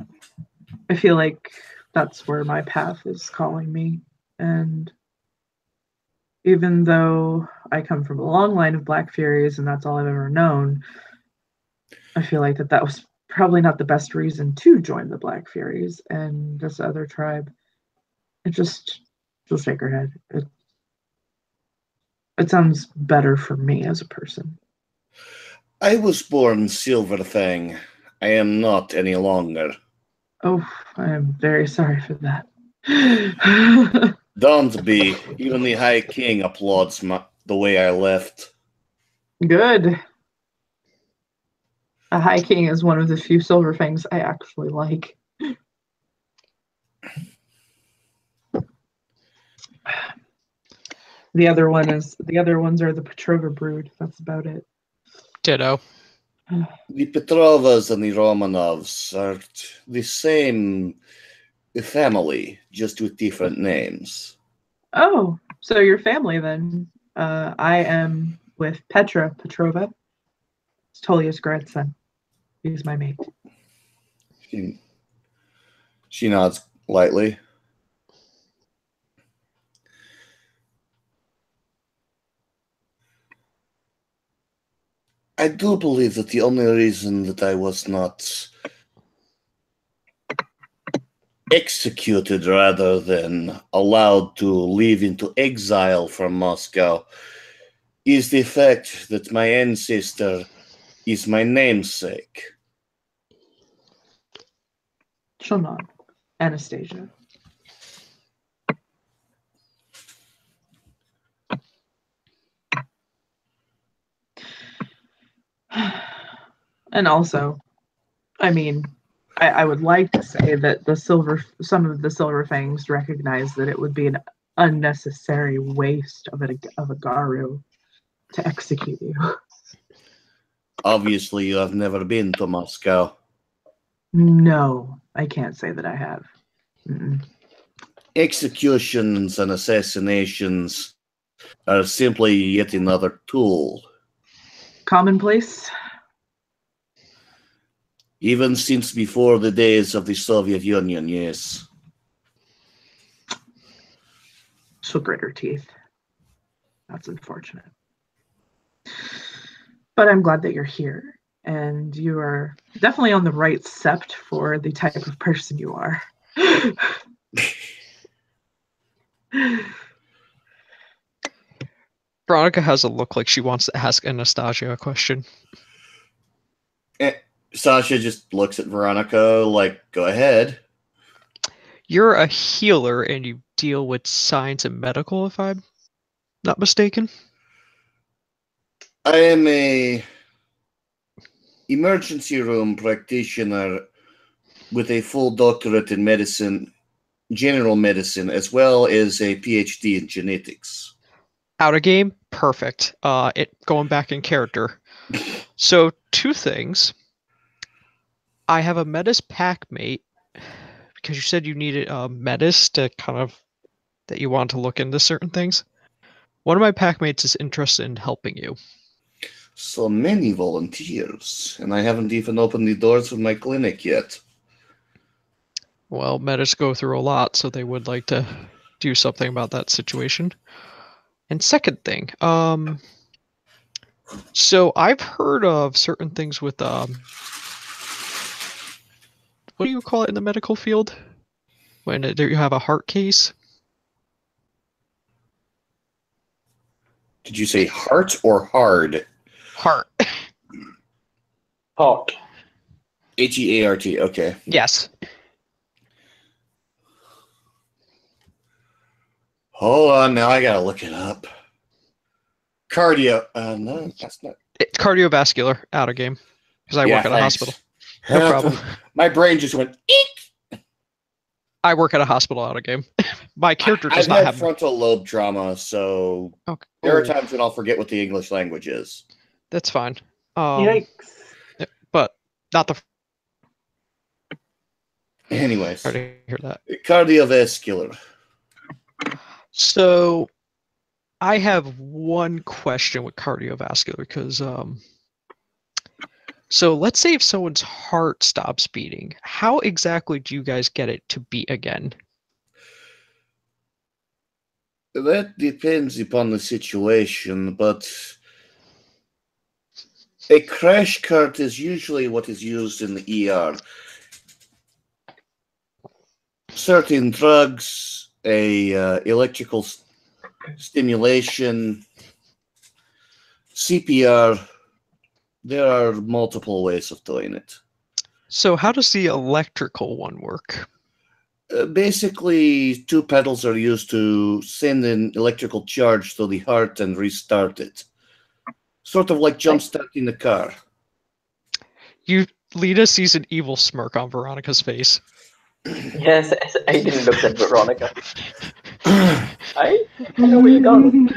feel like that's where my path is calling me. And even though I come from a long line of Black Furies and that's all I've ever known, I feel like that was probably not the best reason to join the Black Furies and this other tribe. She'll shake her head. It sounds better for me as a person. I was born Silverfang. I am not any longer. Oh, I am very sorry for that. Don't be. Even the High King applauds the way I left. Good. A High King is one of the few Silverfangs I actually like. The other ones are the Petrova brood. That's about it. Ditto. The Petrovas and the Romanovs are the same family, just with different names. Oh, so your family then. I am with Petra Petrova. It's Tolia's grandson. He's my mate. She nods lightly. I do believe that the only reason that I was not executed rather than allowed to leave into exile from Moscow is the fact that my ancestor is my namesake. She'll nod. Anastasia. And also, I mean, I would like to say that some of the Silverfangs recognize that it would be an unnecessary waste of a Garu to execute you. Obviously, you have never been to Moscow. No, I can't say that I have. Mm-mm. Executions and assassinations are simply yet another tool. Commonplace? Even since before the days of the Soviet Union, yes. She'll grit her teeth. That's unfortunate. But I'm glad that you're here, and you are definitely on the right sept for the type of person you are. Veronica has a look like she wants to ask Anastasia a question. Sasha just looks at Veronica like, go ahead. You're a healer and you deal with science and medical, if I'm not mistaken. I am a emergency room practitioner with a full doctorate in medicine, general medicine, as well as a PhD in genetics. Out of game, perfect. Going back in character. So 2 things. I have a Metis pack mate because you said you needed Metis to kind of that you want to look into certain things. One of my pack mates is interested in helping you. So many volunteers, and I haven't even opened the doors of my clinic yet. Well, Metis go through a lot, so they would like to do something about that situation. And second thing, so I've heard of certain things with what do you call it in the medical field when you have a heart case? Did you say heart or hard? Heart. Heart. Heart. Okay. Yes. Hold on, now I gotta look it up. Cardio. No, that's not. It's cardiovascular out of game because I work at a thanks. hospital. No problem. My brain just went. Eek! I work at a hospital out of game. My character does I've not had have. frontal lobe trauma, so Okay. there are times when I'll forget what the English language is. That's fine. Yikes. But not the. Anyways, Sorry to hear that. cardiovascular. So, I have one question with cardiovascular because so let's say if someone's heart stops beating, how exactly do you guys get it to beat again? That depends upon the situation, but a crash cart is usually what is used in the ER. Certain drugs, electrical stimulation, CPR, there are multiple ways of doing it. So how does the electrical one work? Basically, two pedals are used to send an electrical charge to the heart and restart it. Sort of like jump starting the car. Lita sees an evil smirk on Veronica's face. Yes, as Aiden looks at Veronica. I know where you're going.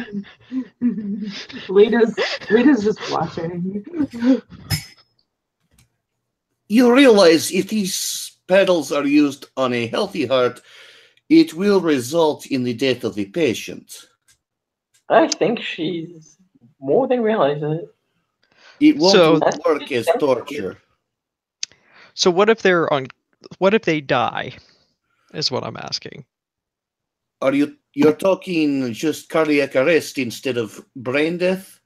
Lita's just watching. You realize if these pedals are used on a healthy heart, it will result in the death of the patient. I think she's more than realizes it. It won't So- work as torture. So what if they die? Is what I'm asking. You're talking just cardiac arrest instead of brain death?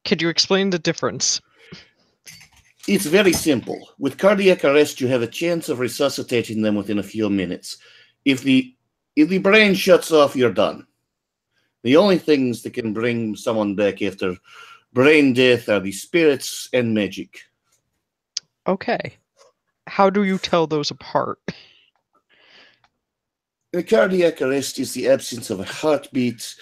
Could you explain the difference? It's very simple. With cardiac arrest, you have a chance of resuscitating them within a few minutes. If the brain shuts off, you're done. The only things that can bring someone back after brain death are the spirits and magic. Okay. How do you tell those apart? The cardiac arrest is the absence of a heartbeat.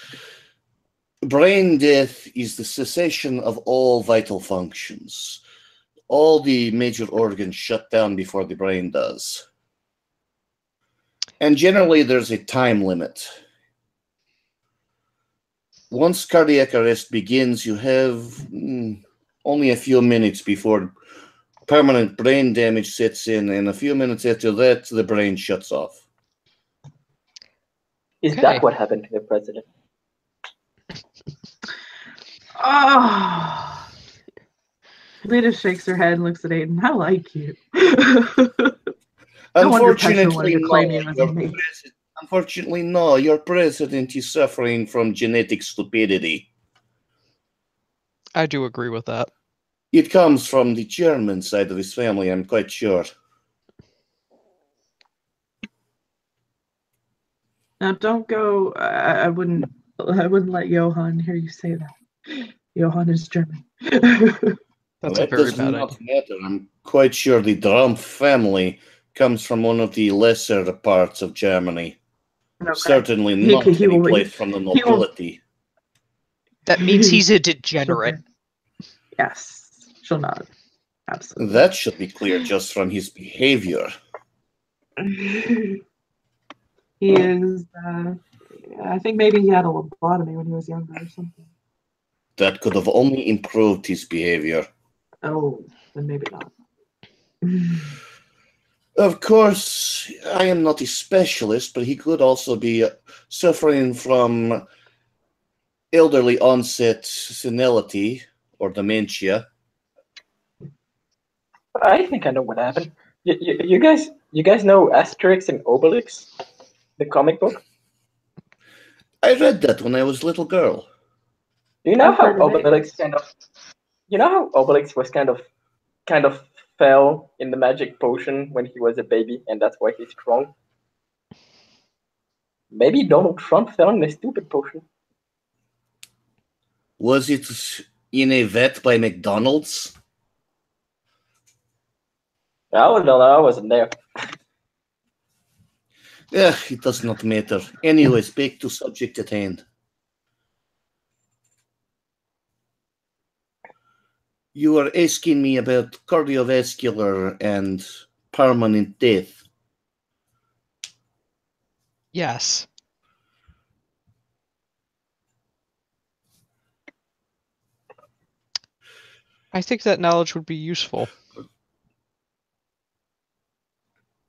Brain death is the cessation of all vital functions. All the major organs shut down before the brain does. And generally, there's a time limit. Once cardiac arrest begins, you have only a few minutes before permanent brain damage sets in, and a few minutes after that, the brain shuts off. Is Okay. that what happened to the president? Oh. Lita shakes her head and looks at Aiden. I like you. No wonder Petra wanted to claim you as a mate. Unfortunately, no. Your president is suffering from genetic stupidity. I do agree with that. It comes from the German side of his family, I'm quite sure. Now, don't go. I wouldn't let Johann hear you say that. Johann is German. That's That a very does bad not idea. matter. I'm quite sure the Drumpf family comes from one of the lesser parts of Germany. Okay. Certainly He- not he any will- place from the he will- nobility. That means he's a degenerate. Yes, she'll nod. Absolutely. That should be clear just from his behavior. He is. I think maybe he had a lobotomy when he was younger or something. That could have only improved his behavior. Oh, then maybe not. Of course, I am not a specialist, but he could also be suffering from elderly onset senility or dementia. I think I know what happened. You guys know Asterix and Obelix, the comic book? I read that when I was a little girl. Do you know I've how heard of it. Obelix was kind of fell in the magic potion when he was a baby, and that's why he's strong. Maybe Donald Trump fell in the stupid potion. Was it in a vet by McDonald's? I don't know. I wasn't there. It does not matter. Anyways, back to subject at hand. You are asking me about cardiovascular and permanent death. Yes. I think that knowledge would be useful.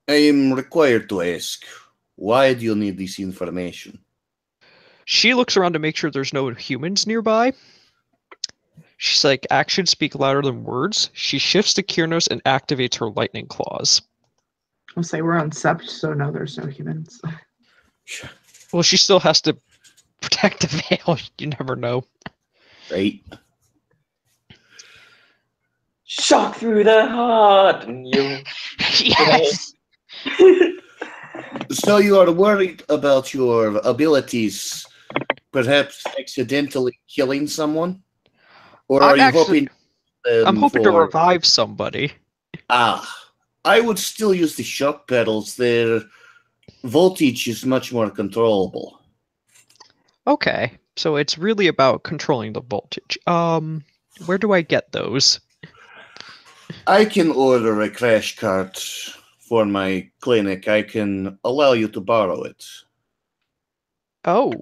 I am required to ask, why do you need this information? She looks around to make sure there's no humans nearby. She's like, actions speak louder than words. She shifts to Kiernos and activates her lightning claws. I'll say we're on Sept, so no, there's no humans. Well, she still has to protect the veil. You never know. Right? Shock through the heart, and you. Yes! So you are worried about your abilities, perhaps accidentally killing someone? Or are you hoping... I'm hoping to revive somebody. I would still use the shock pedals. Their voltage is much more controllable. Okay, so it's really about controlling the voltage. Where do I get those? I can order a crash cart for my clinic. I can allow you to borrow it. Oh.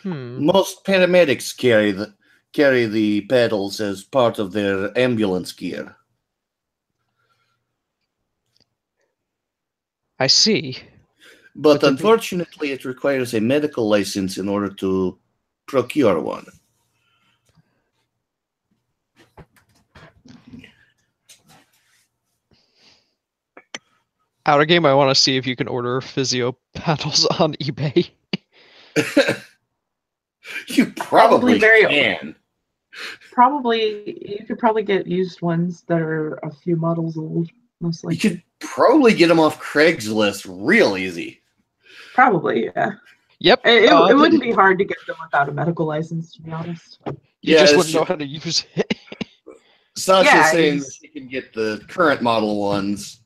Most paramedics carry the pedals as part of their ambulance gear. I see. But unfortunately, it requires a medical license in order to procure one. Out of game, I want to see if you can order physio paddles on eBay. You probably can. Probably, you could probably get used ones that are a few models old, most likely. You could probably get them off Craigslist real easy. Probably, yeah. Yep. It wouldn't be hard to get them without a medical license, to be honest. You just wouldn't know how to use it. Sasha's saying that she can get the current model ones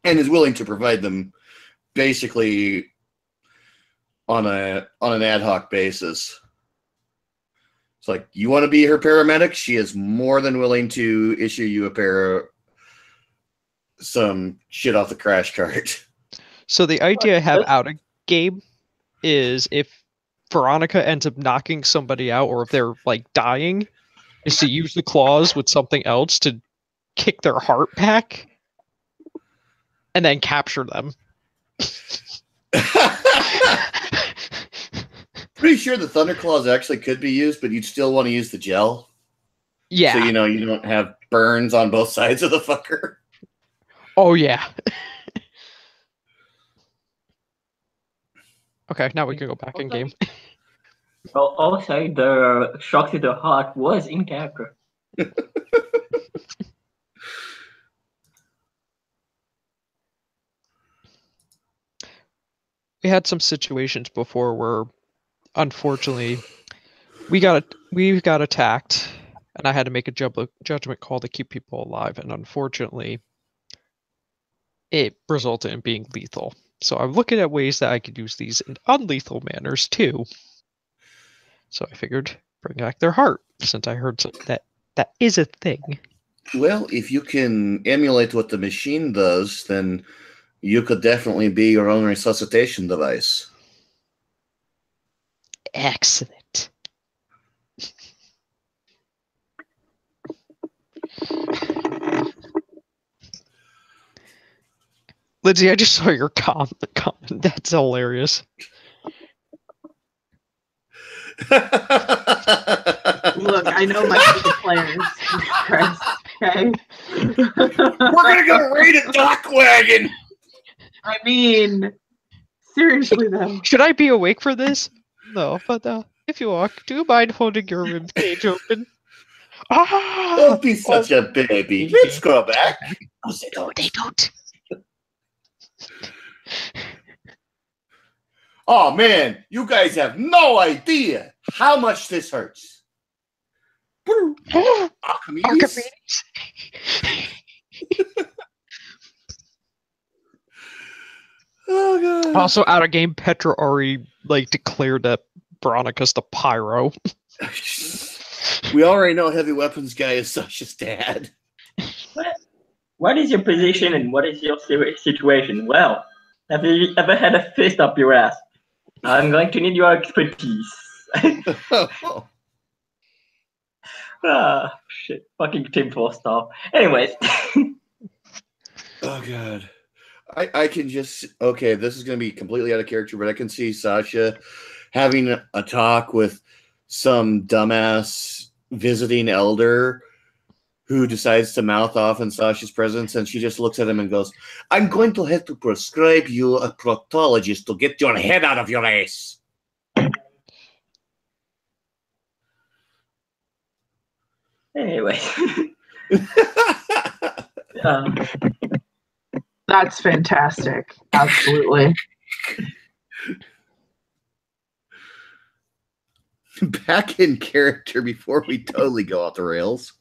and is willing to provide them basically on an ad hoc basis. It's like, you want to be her paramedic? She is more than willing to issue you a pair of some shit off the crash cart. So the idea I have out of game is if Veronica ends up knocking somebody out, or if they're like dying, is to use the claws with something else to kick their heart back and then capture them. Pretty sure the Thunderclaws actually could be used, but you'd still want to use the gel. Yeah. So, you don't have burns on both sides of the fucker. Oh, yeah. Okay, now we can go back in game. Well, also, the shock to the heart was in character. We had some situations before where, unfortunately, we got attacked, and I had to make a judgment call to keep people alive, and unfortunately, it resulted in being lethal. So I'm looking at ways that I could use these in unlethal manners too. So I figured bring back their heart, since I heard that is a thing. Well, if you can emulate what the machine does, then you could definitely be your own resuscitation device. Excellent. Lindsay, I just saw your comment. That's hilarious. Look, I know my favorite players. Christ, okay? We're gonna go raid a dock wagon! I mean, seriously though. Should I be awake for this? No, but if you are, do you mind holding your rib cage open? Ah! Don't be such a baby. Let's go back. No, they don't. Oh man, you guys have no idea how much this hurts. Archimedes? Oh god. Also, out of game, Petra already declared that Veronica's the pyro. We already know heavy weapons guy is Sasha's dad. What is your position and what is your situation? Well, have you ever had a fist up your ass? I'm going to need your expertise. Ah, shit. Fucking tinfoil stuff. Anyways. Oh god. I can just okay, this is gonna be completely out of character, but I can see Sasha having a talk with some dumbass visiting elder who decides to mouth off in Sasha's presence, and she just looks at him and goes, I'm going to have to prescribe you a proctologist to get your head out of your ass. Anyway. That's fantastic. Absolutely. Back in character before we totally go off the rails.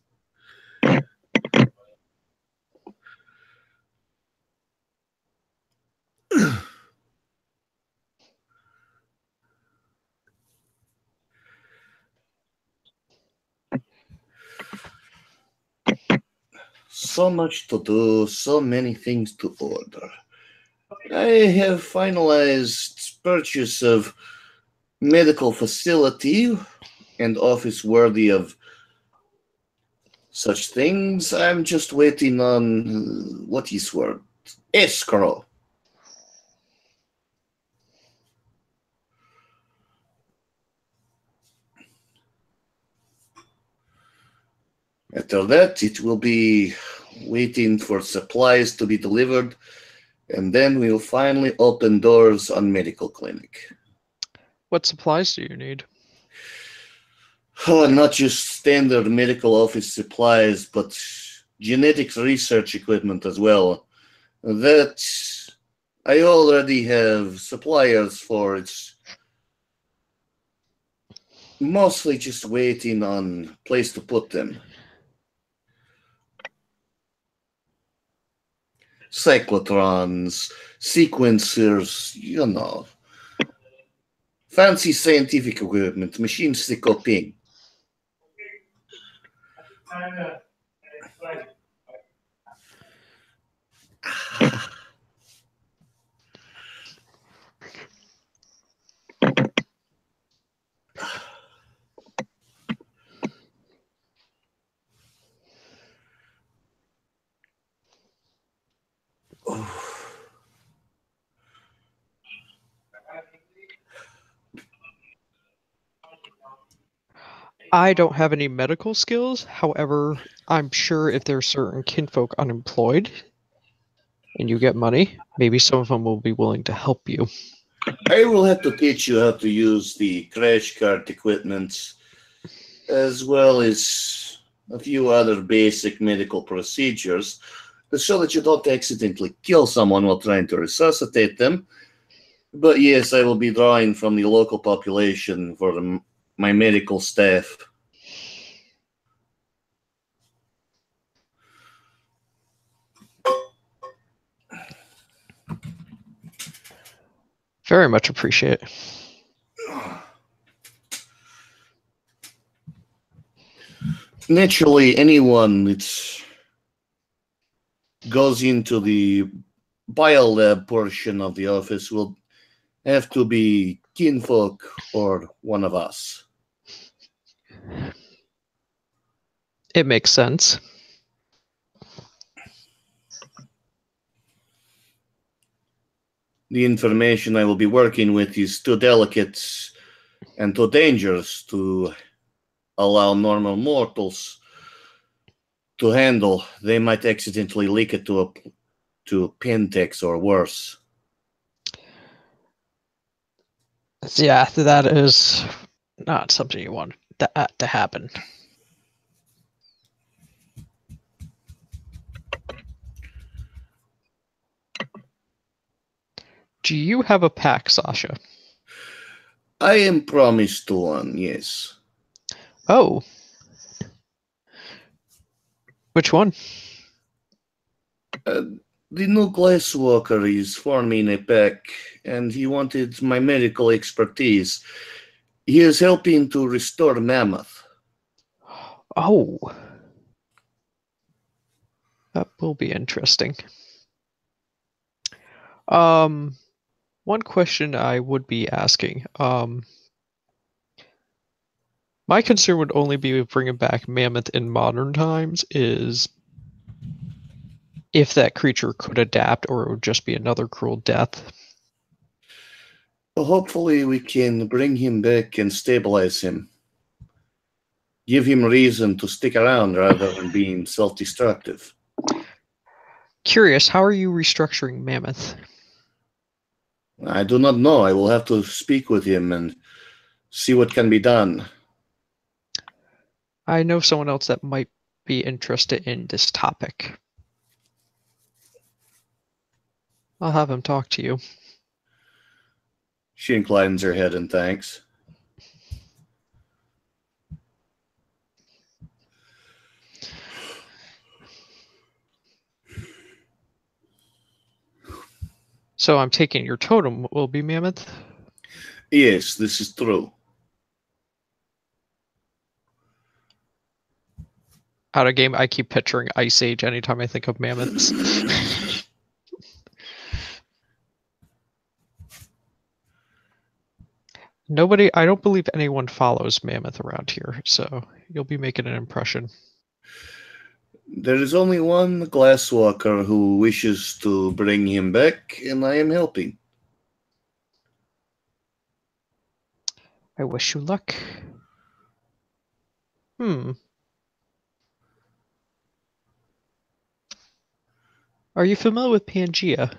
So much to do, so many things to order. I have finalized purchase of medical facility and office worthy of such things. I'm just waiting on what is word? Escrow. After that, it will be waiting for supplies to be delivered, and then we'll finally open doors on medical clinic. What supplies do you need? Oh, not just standard medical office supplies, but genetics research equipment as well. That I already have suppliers for. It's mostly just waiting on place to put them. Cyclotrons, sequencers, you know. Fancy scientific equipment, machines they call ping. I don't have any medical skills. However, I'm sure if there's certain kinfolk unemployed and you get money, maybe some of them will be willing to help you. I will have to teach you how to use the crash cart equipment, as well as a few other basic medical procedures, so that you don't accidentally kill someone while trying to resuscitate them. But yes, I will be drawing from the local population for my medical staff. Very much appreciate it. Naturally, anyone that goes into the biolab portion of the office will have to be kinfolk or one of us. It makes sense. The information I will be working with is too delicate and too dangerous to allow normal mortals to handle. They might accidentally leak it to Pentex or worse. Yeah, that is not something you want to happen. Do you have a pack, Sasha? I am promised one, yes. Oh. Which one? The new glasswalker is forming a pack, and he wanted my medical expertise. He is helping to restore Mammoth. Oh. That will be interesting. One question I would be asking. My concern would only be with bringing back Mammoth in modern times is if that creature could adapt or it would just be another cruel death. Hopefully we can bring him back and stabilize him. Give him reason to stick around rather than being self-destructive. Curious, how are you restructuring Mammoth? I do not know. I will have to speak with him and see what can be done. I know someone else that might be interested in this topic. I'll have him talk to you. She inclines her head in thanks. So I'm taking your totem will be Mammoth? Yes, this is true. Out of game, I keep picturing Ice Age anytime I think of mammoths. I don't believe anyone follows Mammoth around here, so you'll be making an impression. There is only one glasswalker who wishes to bring him back, and I am helping. I wish you luck. Are you familiar with Pangea?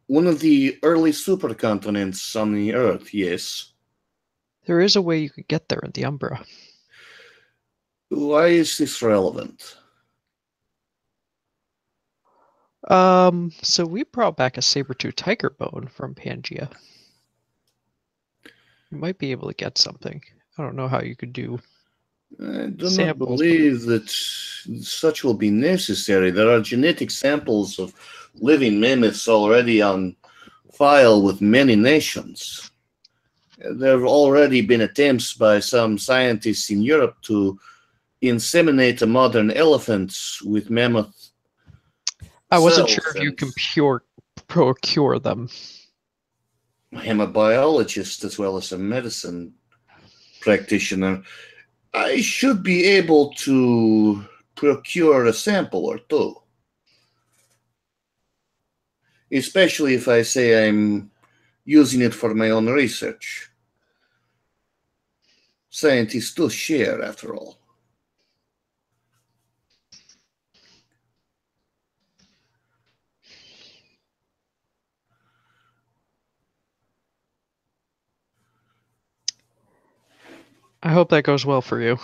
One of the early supercontinents on the Earth, yes. There is a way you could get there in the Umbra. Why is this relevant? So we brought back a saber-tooth tiger bone from Pangea. You might be able to get something. I don't know how you could do. I do not believe that such will be necessary. There are genetic samples of living mammoths already on file with many nations. There have already been attempts by some scientists in Europe to inseminate a modern elephant with mammoth. I wasn't sure if you can procure them. I am a biologist as well as a medicine practitioner. I should be able to procure a sample or two. Especially if I say I'm using it for my own research. Scientists do share, after all. I hope that goes well for you.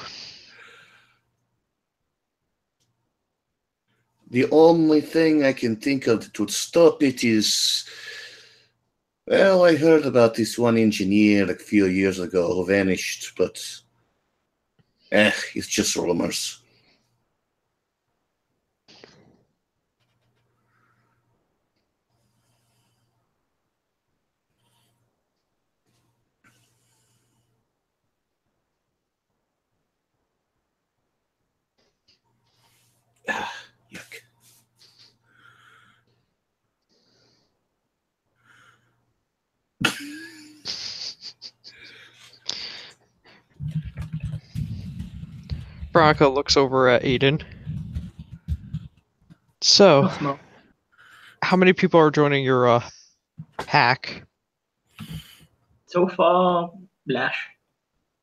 The only thing I can think of that would stop it is, well, I heard about this one engineer a few years ago who vanished, but it's just rumors. Yuck. Veronica looks over at Aiden. So, how many people are joining your pack? So far, Lash.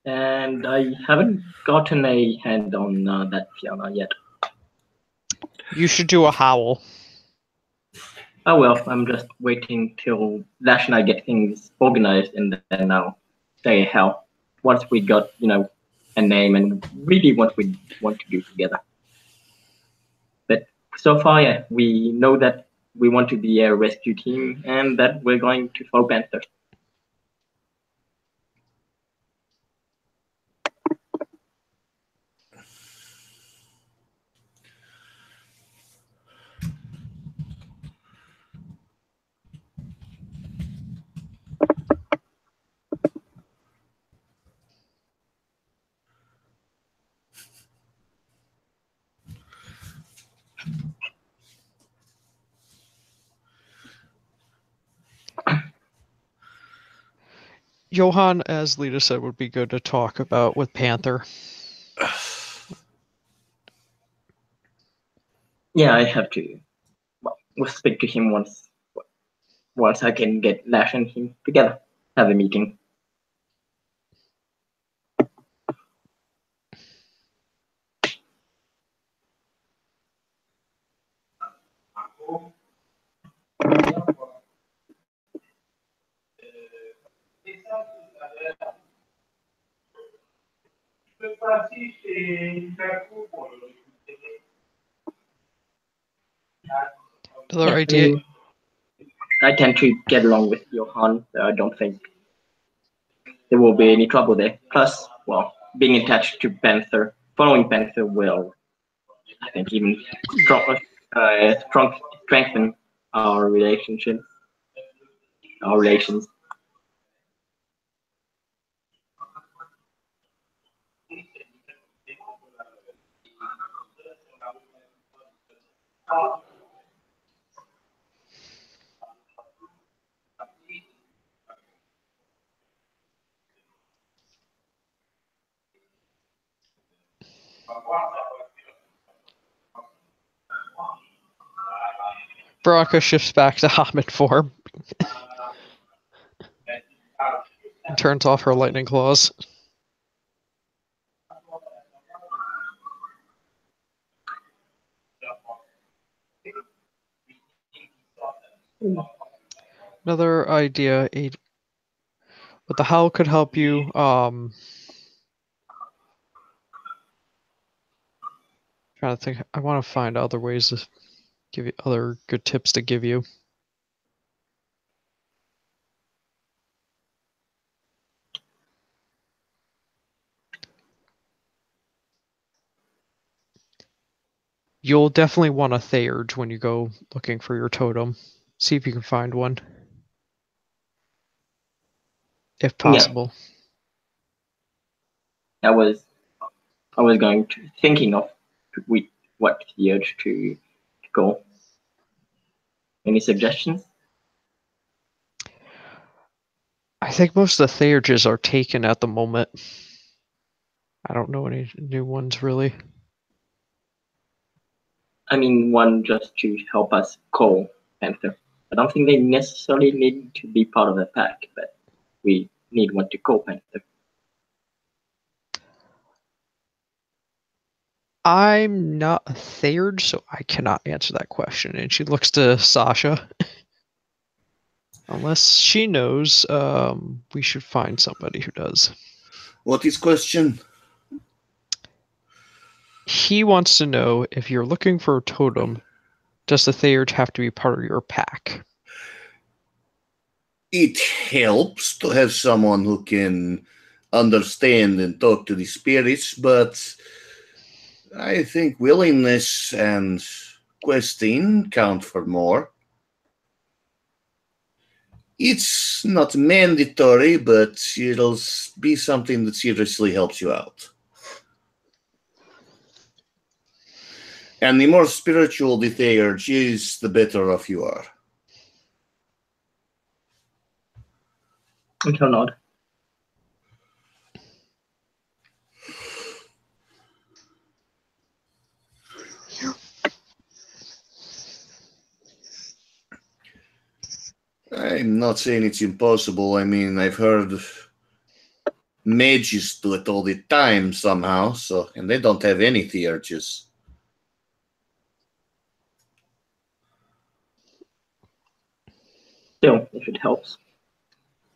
And I haven't gotten a hand on that Fiona yet. You should do a howl. Oh well, I'm just waiting till Lash and I get things organized, and then I'll say how. Once we got, a name and really what we want to do together. But so far, yeah, we know that we want to be a rescue team and that we're going to follow Panther. Johan, as Lita said, would be good to talk about with Panther. Yeah, I have to. Well, we'll speak to him once I can get Lash and him together. Have a meeting. Another Yeah, idea. I tend to get along with Johan, so I don't think there will be any trouble there. Plus, well, being attached to Panther, following Panther will, I think, even strengthen our relationship, our relations. Baraka shifts back to Hamid form. And turns off her lightning claws. Another idea, but the howl could help you. Trying to think. I want to find other ways to give you other good tips to give you. You'll definitely want a Theurge when you go looking for your totem. See if you can find one. If possible. Yeah. I was thinking of what Theurge to go. Any suggestions? I think most of the Theurges are taken at the moment. I don't know any new ones really. I mean, one just to help us call Panther. I don't think they necessarily need to be part of the pack, but we need one to call Panther. I'm not a Theurge, so I cannot answer that question. And she looks to Sasha. Unless she knows, we should find somebody who does. What is question? He wants to know if you're looking for a totem, does the Theurge have to be part of your pack? It helps to have someone who can understand and talk to the spirits, but I think willingness and questing count for more. It's not mandatory, but it'll be something that seriously helps you out. And the more spiritual the Theurge is, the better off you are. Until nod. I'm not saying it's impossible. I mean, I've heard mages do it all the time somehow, and they don't have any Theurges. Still, if it helps.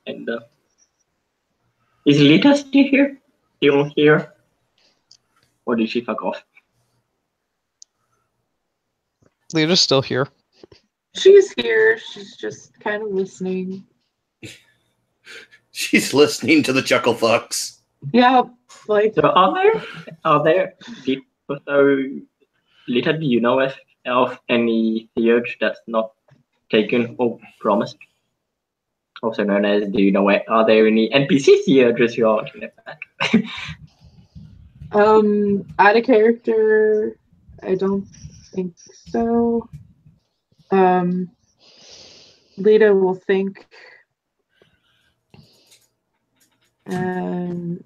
And is Lita still here? Still here? Or did she fuck off? Lita's still here. She's here. She's just kind of listening. She's listening to the chuckle fucks. Yeah, like So are there people? So, Lita, do you know of any theurge that's not taken or promised? Also known as, do you know are there any NPC theurges you are in the back? out of character, I don't think so. Lita will think and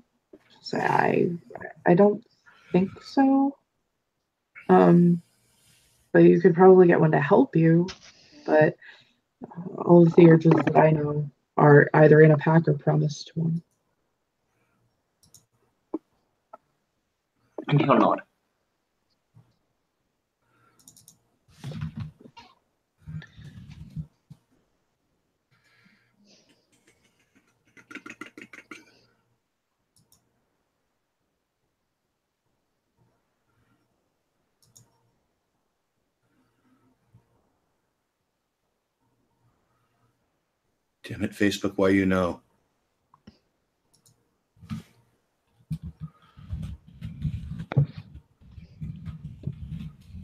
say I don't think so. But you could probably get one to help you. But all the theurges that I know are either in a pack or promised one. And you're not. Damn it, Facebook, why you know?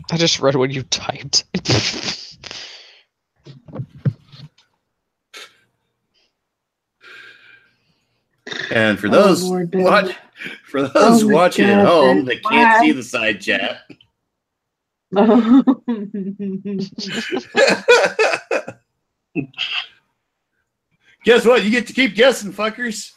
I just read what you typed. And for those Lord, Ben. for those Oh my watching at God, home Ben, that can't why? see the side chat, guess what? You get to keep guessing, fuckers.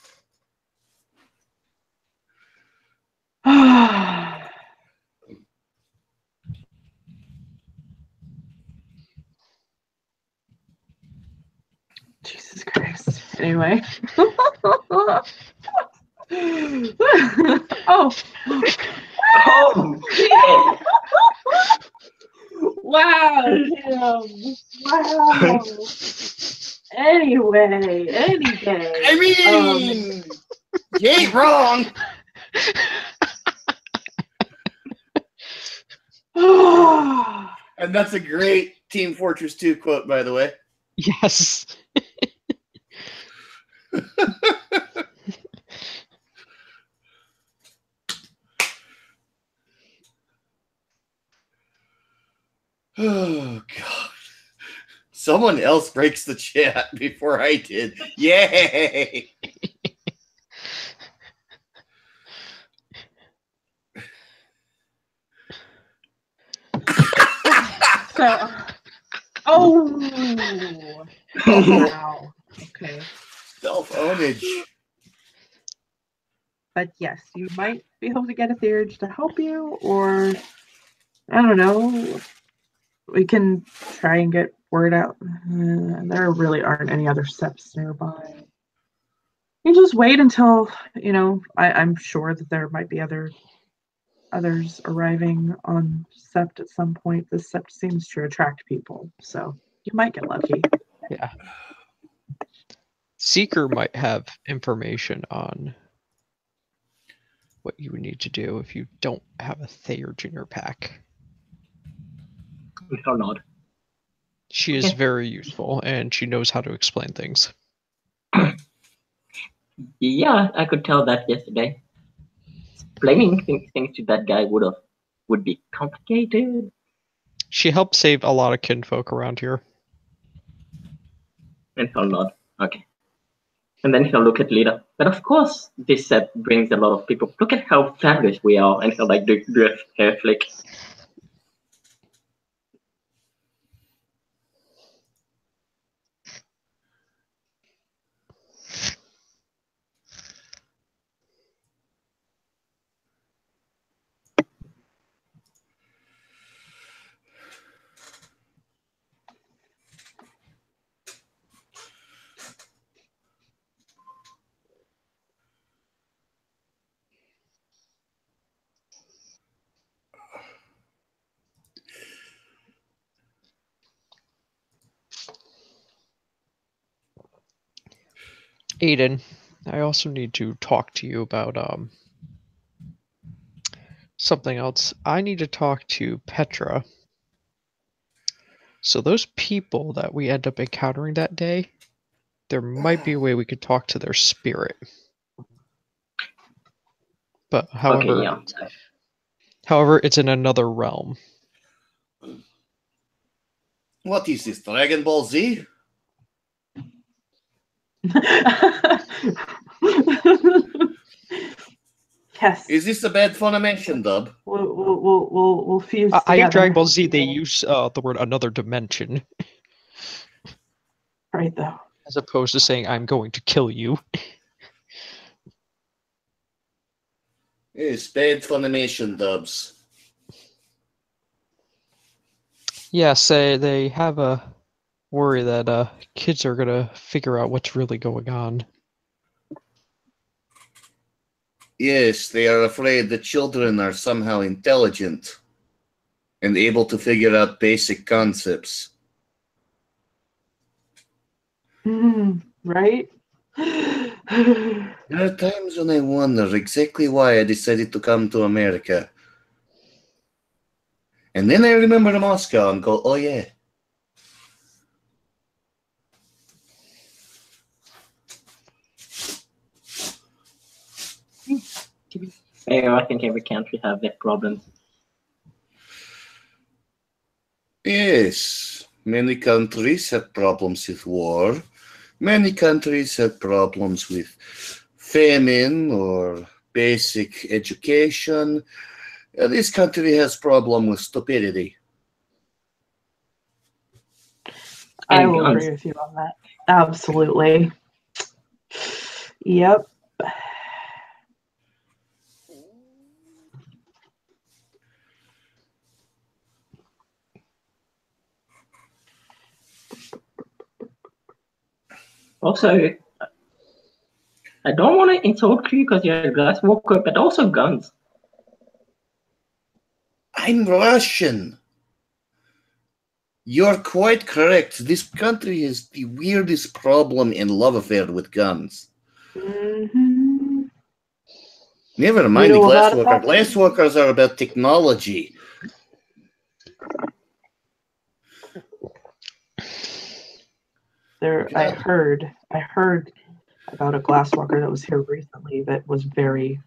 Jesus Christ. Anyway. Oh. Oh, shit! Wow, Tim. Wow. Anyway, any day. I mean, you ain't wrong. And that's a great Team Fortress 2 quote, by the way. Yes. Oh, God. Someone else breaks the chat before I did. Yay! So, oh, wow. Okay. Self-ownage. But yes, you might be able to get a theurge to help you, or I don't know. We can try and get word out. There really aren't any other steps nearby. You just wait until, I'm sure that there might be others arriving on Sept at some point. This Sept seems to attract people, so you might get lucky. Yeah. Seeker might have information on what you would need to do if you don't have a theurge in your pack. Or not. She is very useful, and she knows how to explain things. Yeah, I could tell that yesterday. Explaining things to that guy would be complicated. She helped save a lot of kinfolk around here. And he'll nod. Okay. And then he'll look at Lita. But of course, this set brings a lot of people. Look at how fabulous we are. And he'll like do a hair flick. Aiden, I also need to talk to you about something else. I need to talk to Petra. So those people that we end up encountering that day, there might be a way we could talk to their spirit. But however, Okay, yeah. however, it's in another realm. What is this, Dragon Ball Z? Yes. Is this a bad Funimation dub? We'll fuse I together. in Dragon Ball Z, they use the word another dimension, Right, though. as opposed to saying I'm going to kill you. Yes, bad Funimation dubs. Yeah, say they have a worry that kids are gonna figure out what's really going on. Yes, they are afraid that children are somehow intelligent and able to figure out basic concepts. Right? There are times when I wonder exactly why I decided to come to America. And then I remember Moscow and go, oh yeah. Yeah, I think every country have their problems. Yes, many countries have problems with war. Many countries have problems with famine or basic education. This country has problem with stupidity. I And will guns. agree with you on that. Absolutely. Yep. Also, I don't want to insult you because you're a glass walker, but also guns. I'm Russian. You're quite correct. This country has the weirdest problem and love affair with guns. Mhm. Never mind You the know about it, glassworker. Patrick? Glassworkers are about technology. I heard about a glasswalker that was here recently that was very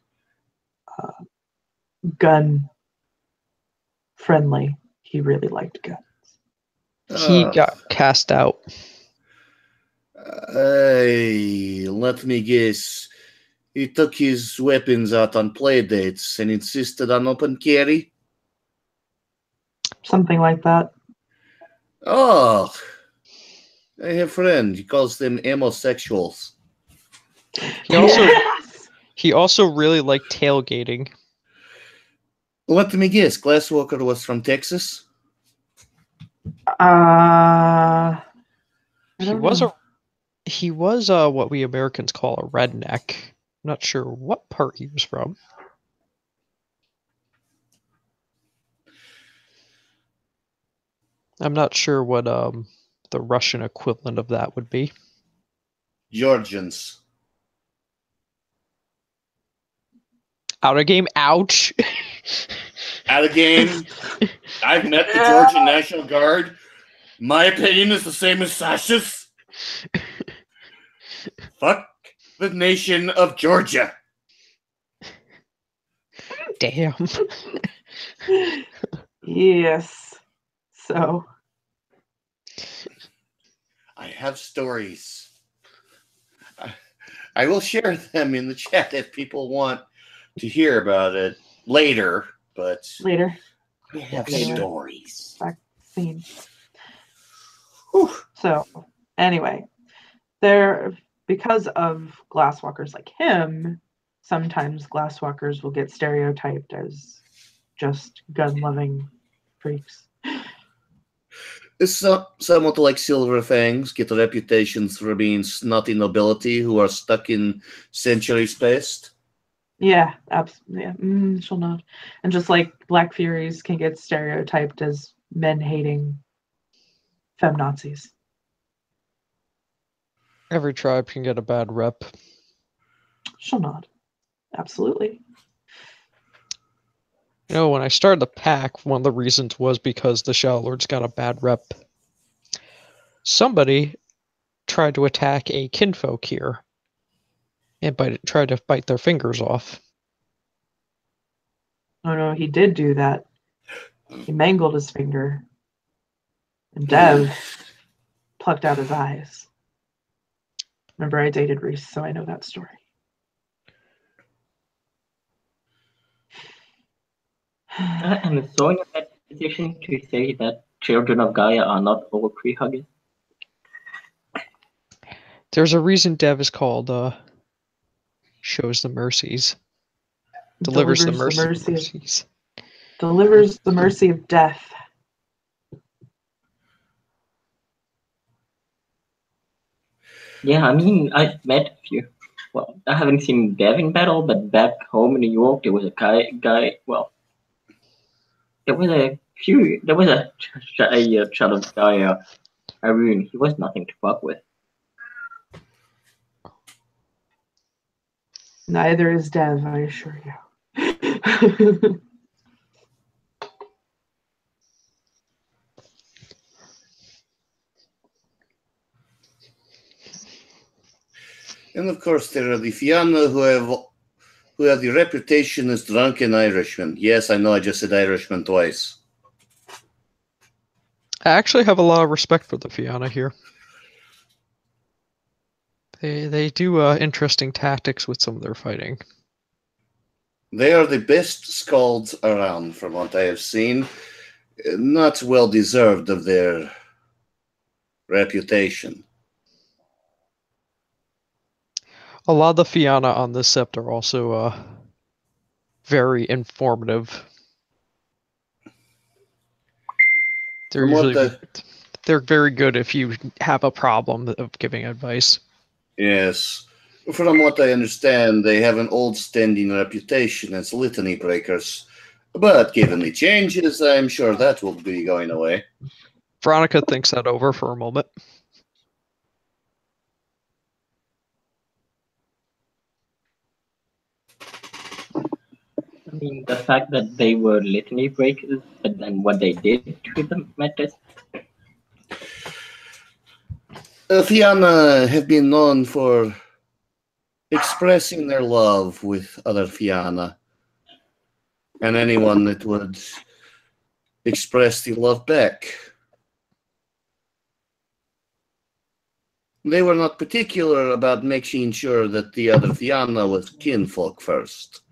gun friendly. He really liked guns. He got cast out. Let me guess. He took his weapons out on play dates and insisted on open carry? Something like that. Oh, I have a friend. He calls them homosexuals. He also Yes! he also really liked tailgating. Let me guess. Glasswalker was from Texas? I don't know. He was what we Americans call a redneck. I'm not sure what part he was from. I'm not sure what the Russian equivalent of that would be. Georgians. Out of game, ouch. Out of game. I've met the Georgian National Guard. My opinion is the same as Sasha's. Fuck the nation of Georgia. Damn. Yes. So I have stories. I will share them in the chat if people want to hear about it later, but later. I have Anyway. stories. Scene. Whew. So anyway, because of glasswalkers like him, sometimes glasswalkers will get stereotyped as just gun-loving freaks. It's somewhat like Silver Fangs get reputations for being snotty nobility who are stuck in centuries past. Yeah, absolutely. Yeah. She'll nod. And just like Black Furies can get stereotyped as men-hating feminazis. Every tribe can get a bad rep. She'll nod. Absolutely. You know, when I started the pack, one of the reasons was because the Shadow Lords got a bad rep somebody tried to attack a kinfolk here and tried to bite their fingers off. Oh no, he did do that. He mangled his finger. And Dev plucked out his eyes. Remember, I dated Reese, so I know that story. And so in that position to say that children of Gaia are not all tree huggers. There's a reason Dev is called shows the mercies. Delivers the mercies. Delivers the mercy of death. Yeah, I mean, I've met a few. Well, I haven't seen Dev in battle, but back home in New York, there was a guy. Well, there was a child of Gaia, Arun. He was nothing to fuck with. Neither is Dev, I assure you. And of course, there are the Fianna who have the reputation as drunken Irishmen. Yes, I know I just said Irishman twice. I actually have a lot of respect for the Fianna here. They do interesting tactics with some of their fighting. They are the best skalds around, from what I have seen. Not well deserved of their reputation. A lot of the Fianna on this sept are also very informative. They're very good if you have a problem of giving advice. Yes. From what I understand, they have an old-standing reputation as litany breakers. But given the changes, I'm sure that will be going away. Veronica thinks that over for a moment. I mean, the fact that they were litany breakers, but then what they did to them matters. Fianna have been known for expressing their love with other Fianna, and anyone that would express the love back. They were not particular about making sure that the other Fianna was kinfolk first.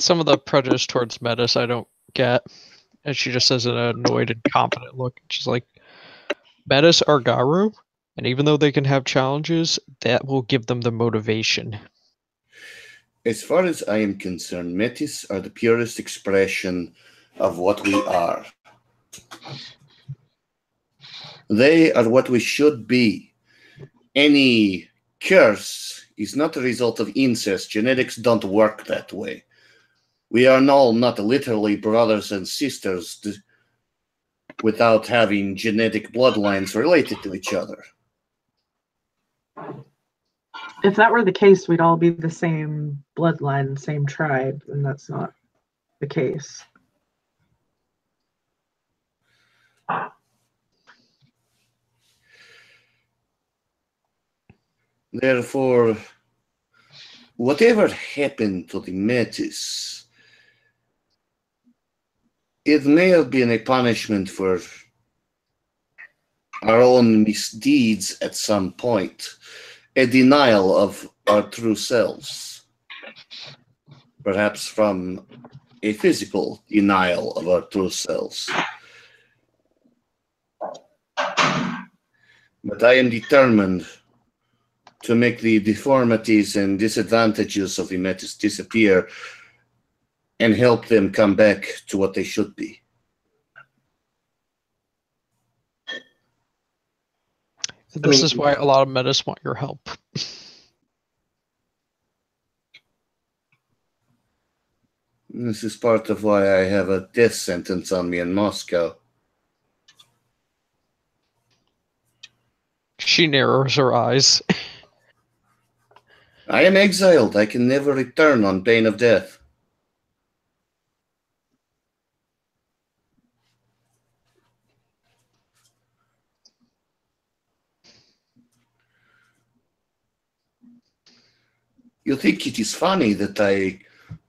Some of the prejudice towards Metis I don't get. And she just has an annoyed and confident look. She's like, Metis are Garu, and even though they can have challenges, that will give them the motivation. As far as I am concerned, Metis are the purest expression of what we are. They are what we should be. Any curse is not a result of incest. Genetics don't work that way. We are all not literally brothers and sisters without having genetic bloodlines related to each other. If that were the case, we'd all be the same bloodline, same tribe, and that's not the case. Therefore, whatever happened to the Metis, it may have been a punishment for our own misdeeds at some point, a denial of our true selves, perhaps from a physical denial of our true selves. But I am determined to make the deformities and disadvantages of the Metis disappear and help them come back to what they should be. This is why a lot of Metis want your help. This is part of why I have a death sentence on me in Moscow. She narrows her eyes. I am exiled. I can never return on pain of death. You think it is funny that I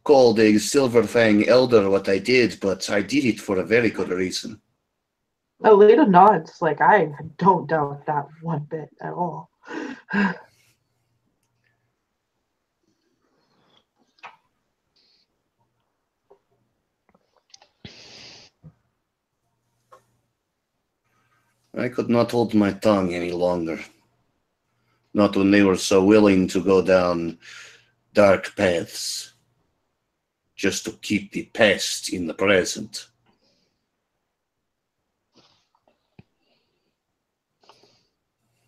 called a Silverfang elder what I did, but I did it for a very good reason. Lita nods, like, I don't doubt that one bit at all. I could not hold my tongue any longer. Not when they were so willing to go down dark paths, just to keep the past in the present.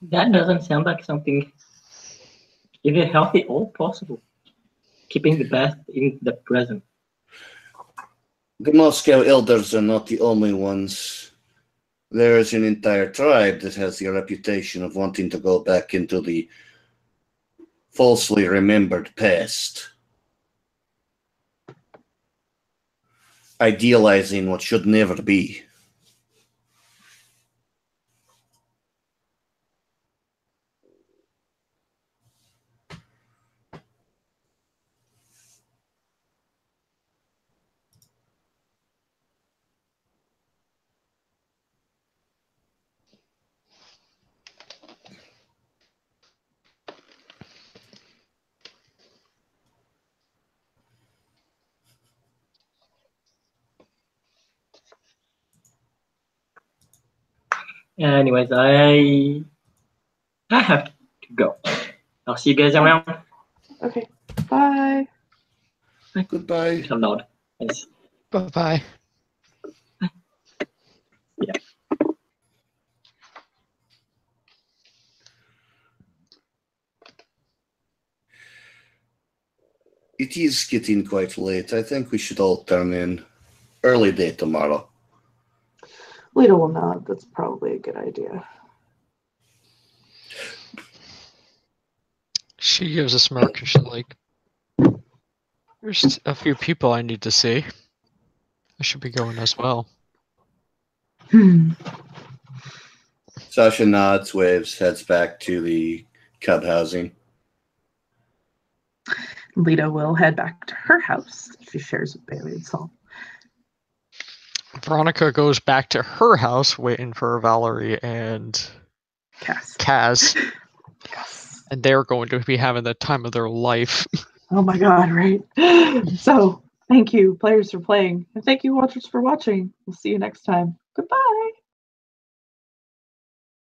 That doesn't sound like something either healthy or possible. Keeping the past in the present. The Moscow elders are not the only ones. There is an entire tribe that has the reputation of wanting to go back into the falsely remembered past. Idealizing what should never be. Anyways, I have to go. I'll see you guys around. Okay, bye. Goodbye. I'll nod. Yes. Bye-bye. Yeah. It is getting quite late. I think we should all turn in. Early day tomorrow. Lita will nod. That's probably a good idea. She gives a smirk and she's like, there's a few people I need to see. I should be going as well. Sasha nods, waves, heads back to the cub housing. Lita will head back to her house. She shares with Bailey and Saul. Veronica goes back to her house waiting for Valerie and Kaz. Yes. And they're going to be having the time of their life. Oh my god, right? So, thank you, players, for playing. And thank you, watchers, for watching. We'll see you next time. Goodbye.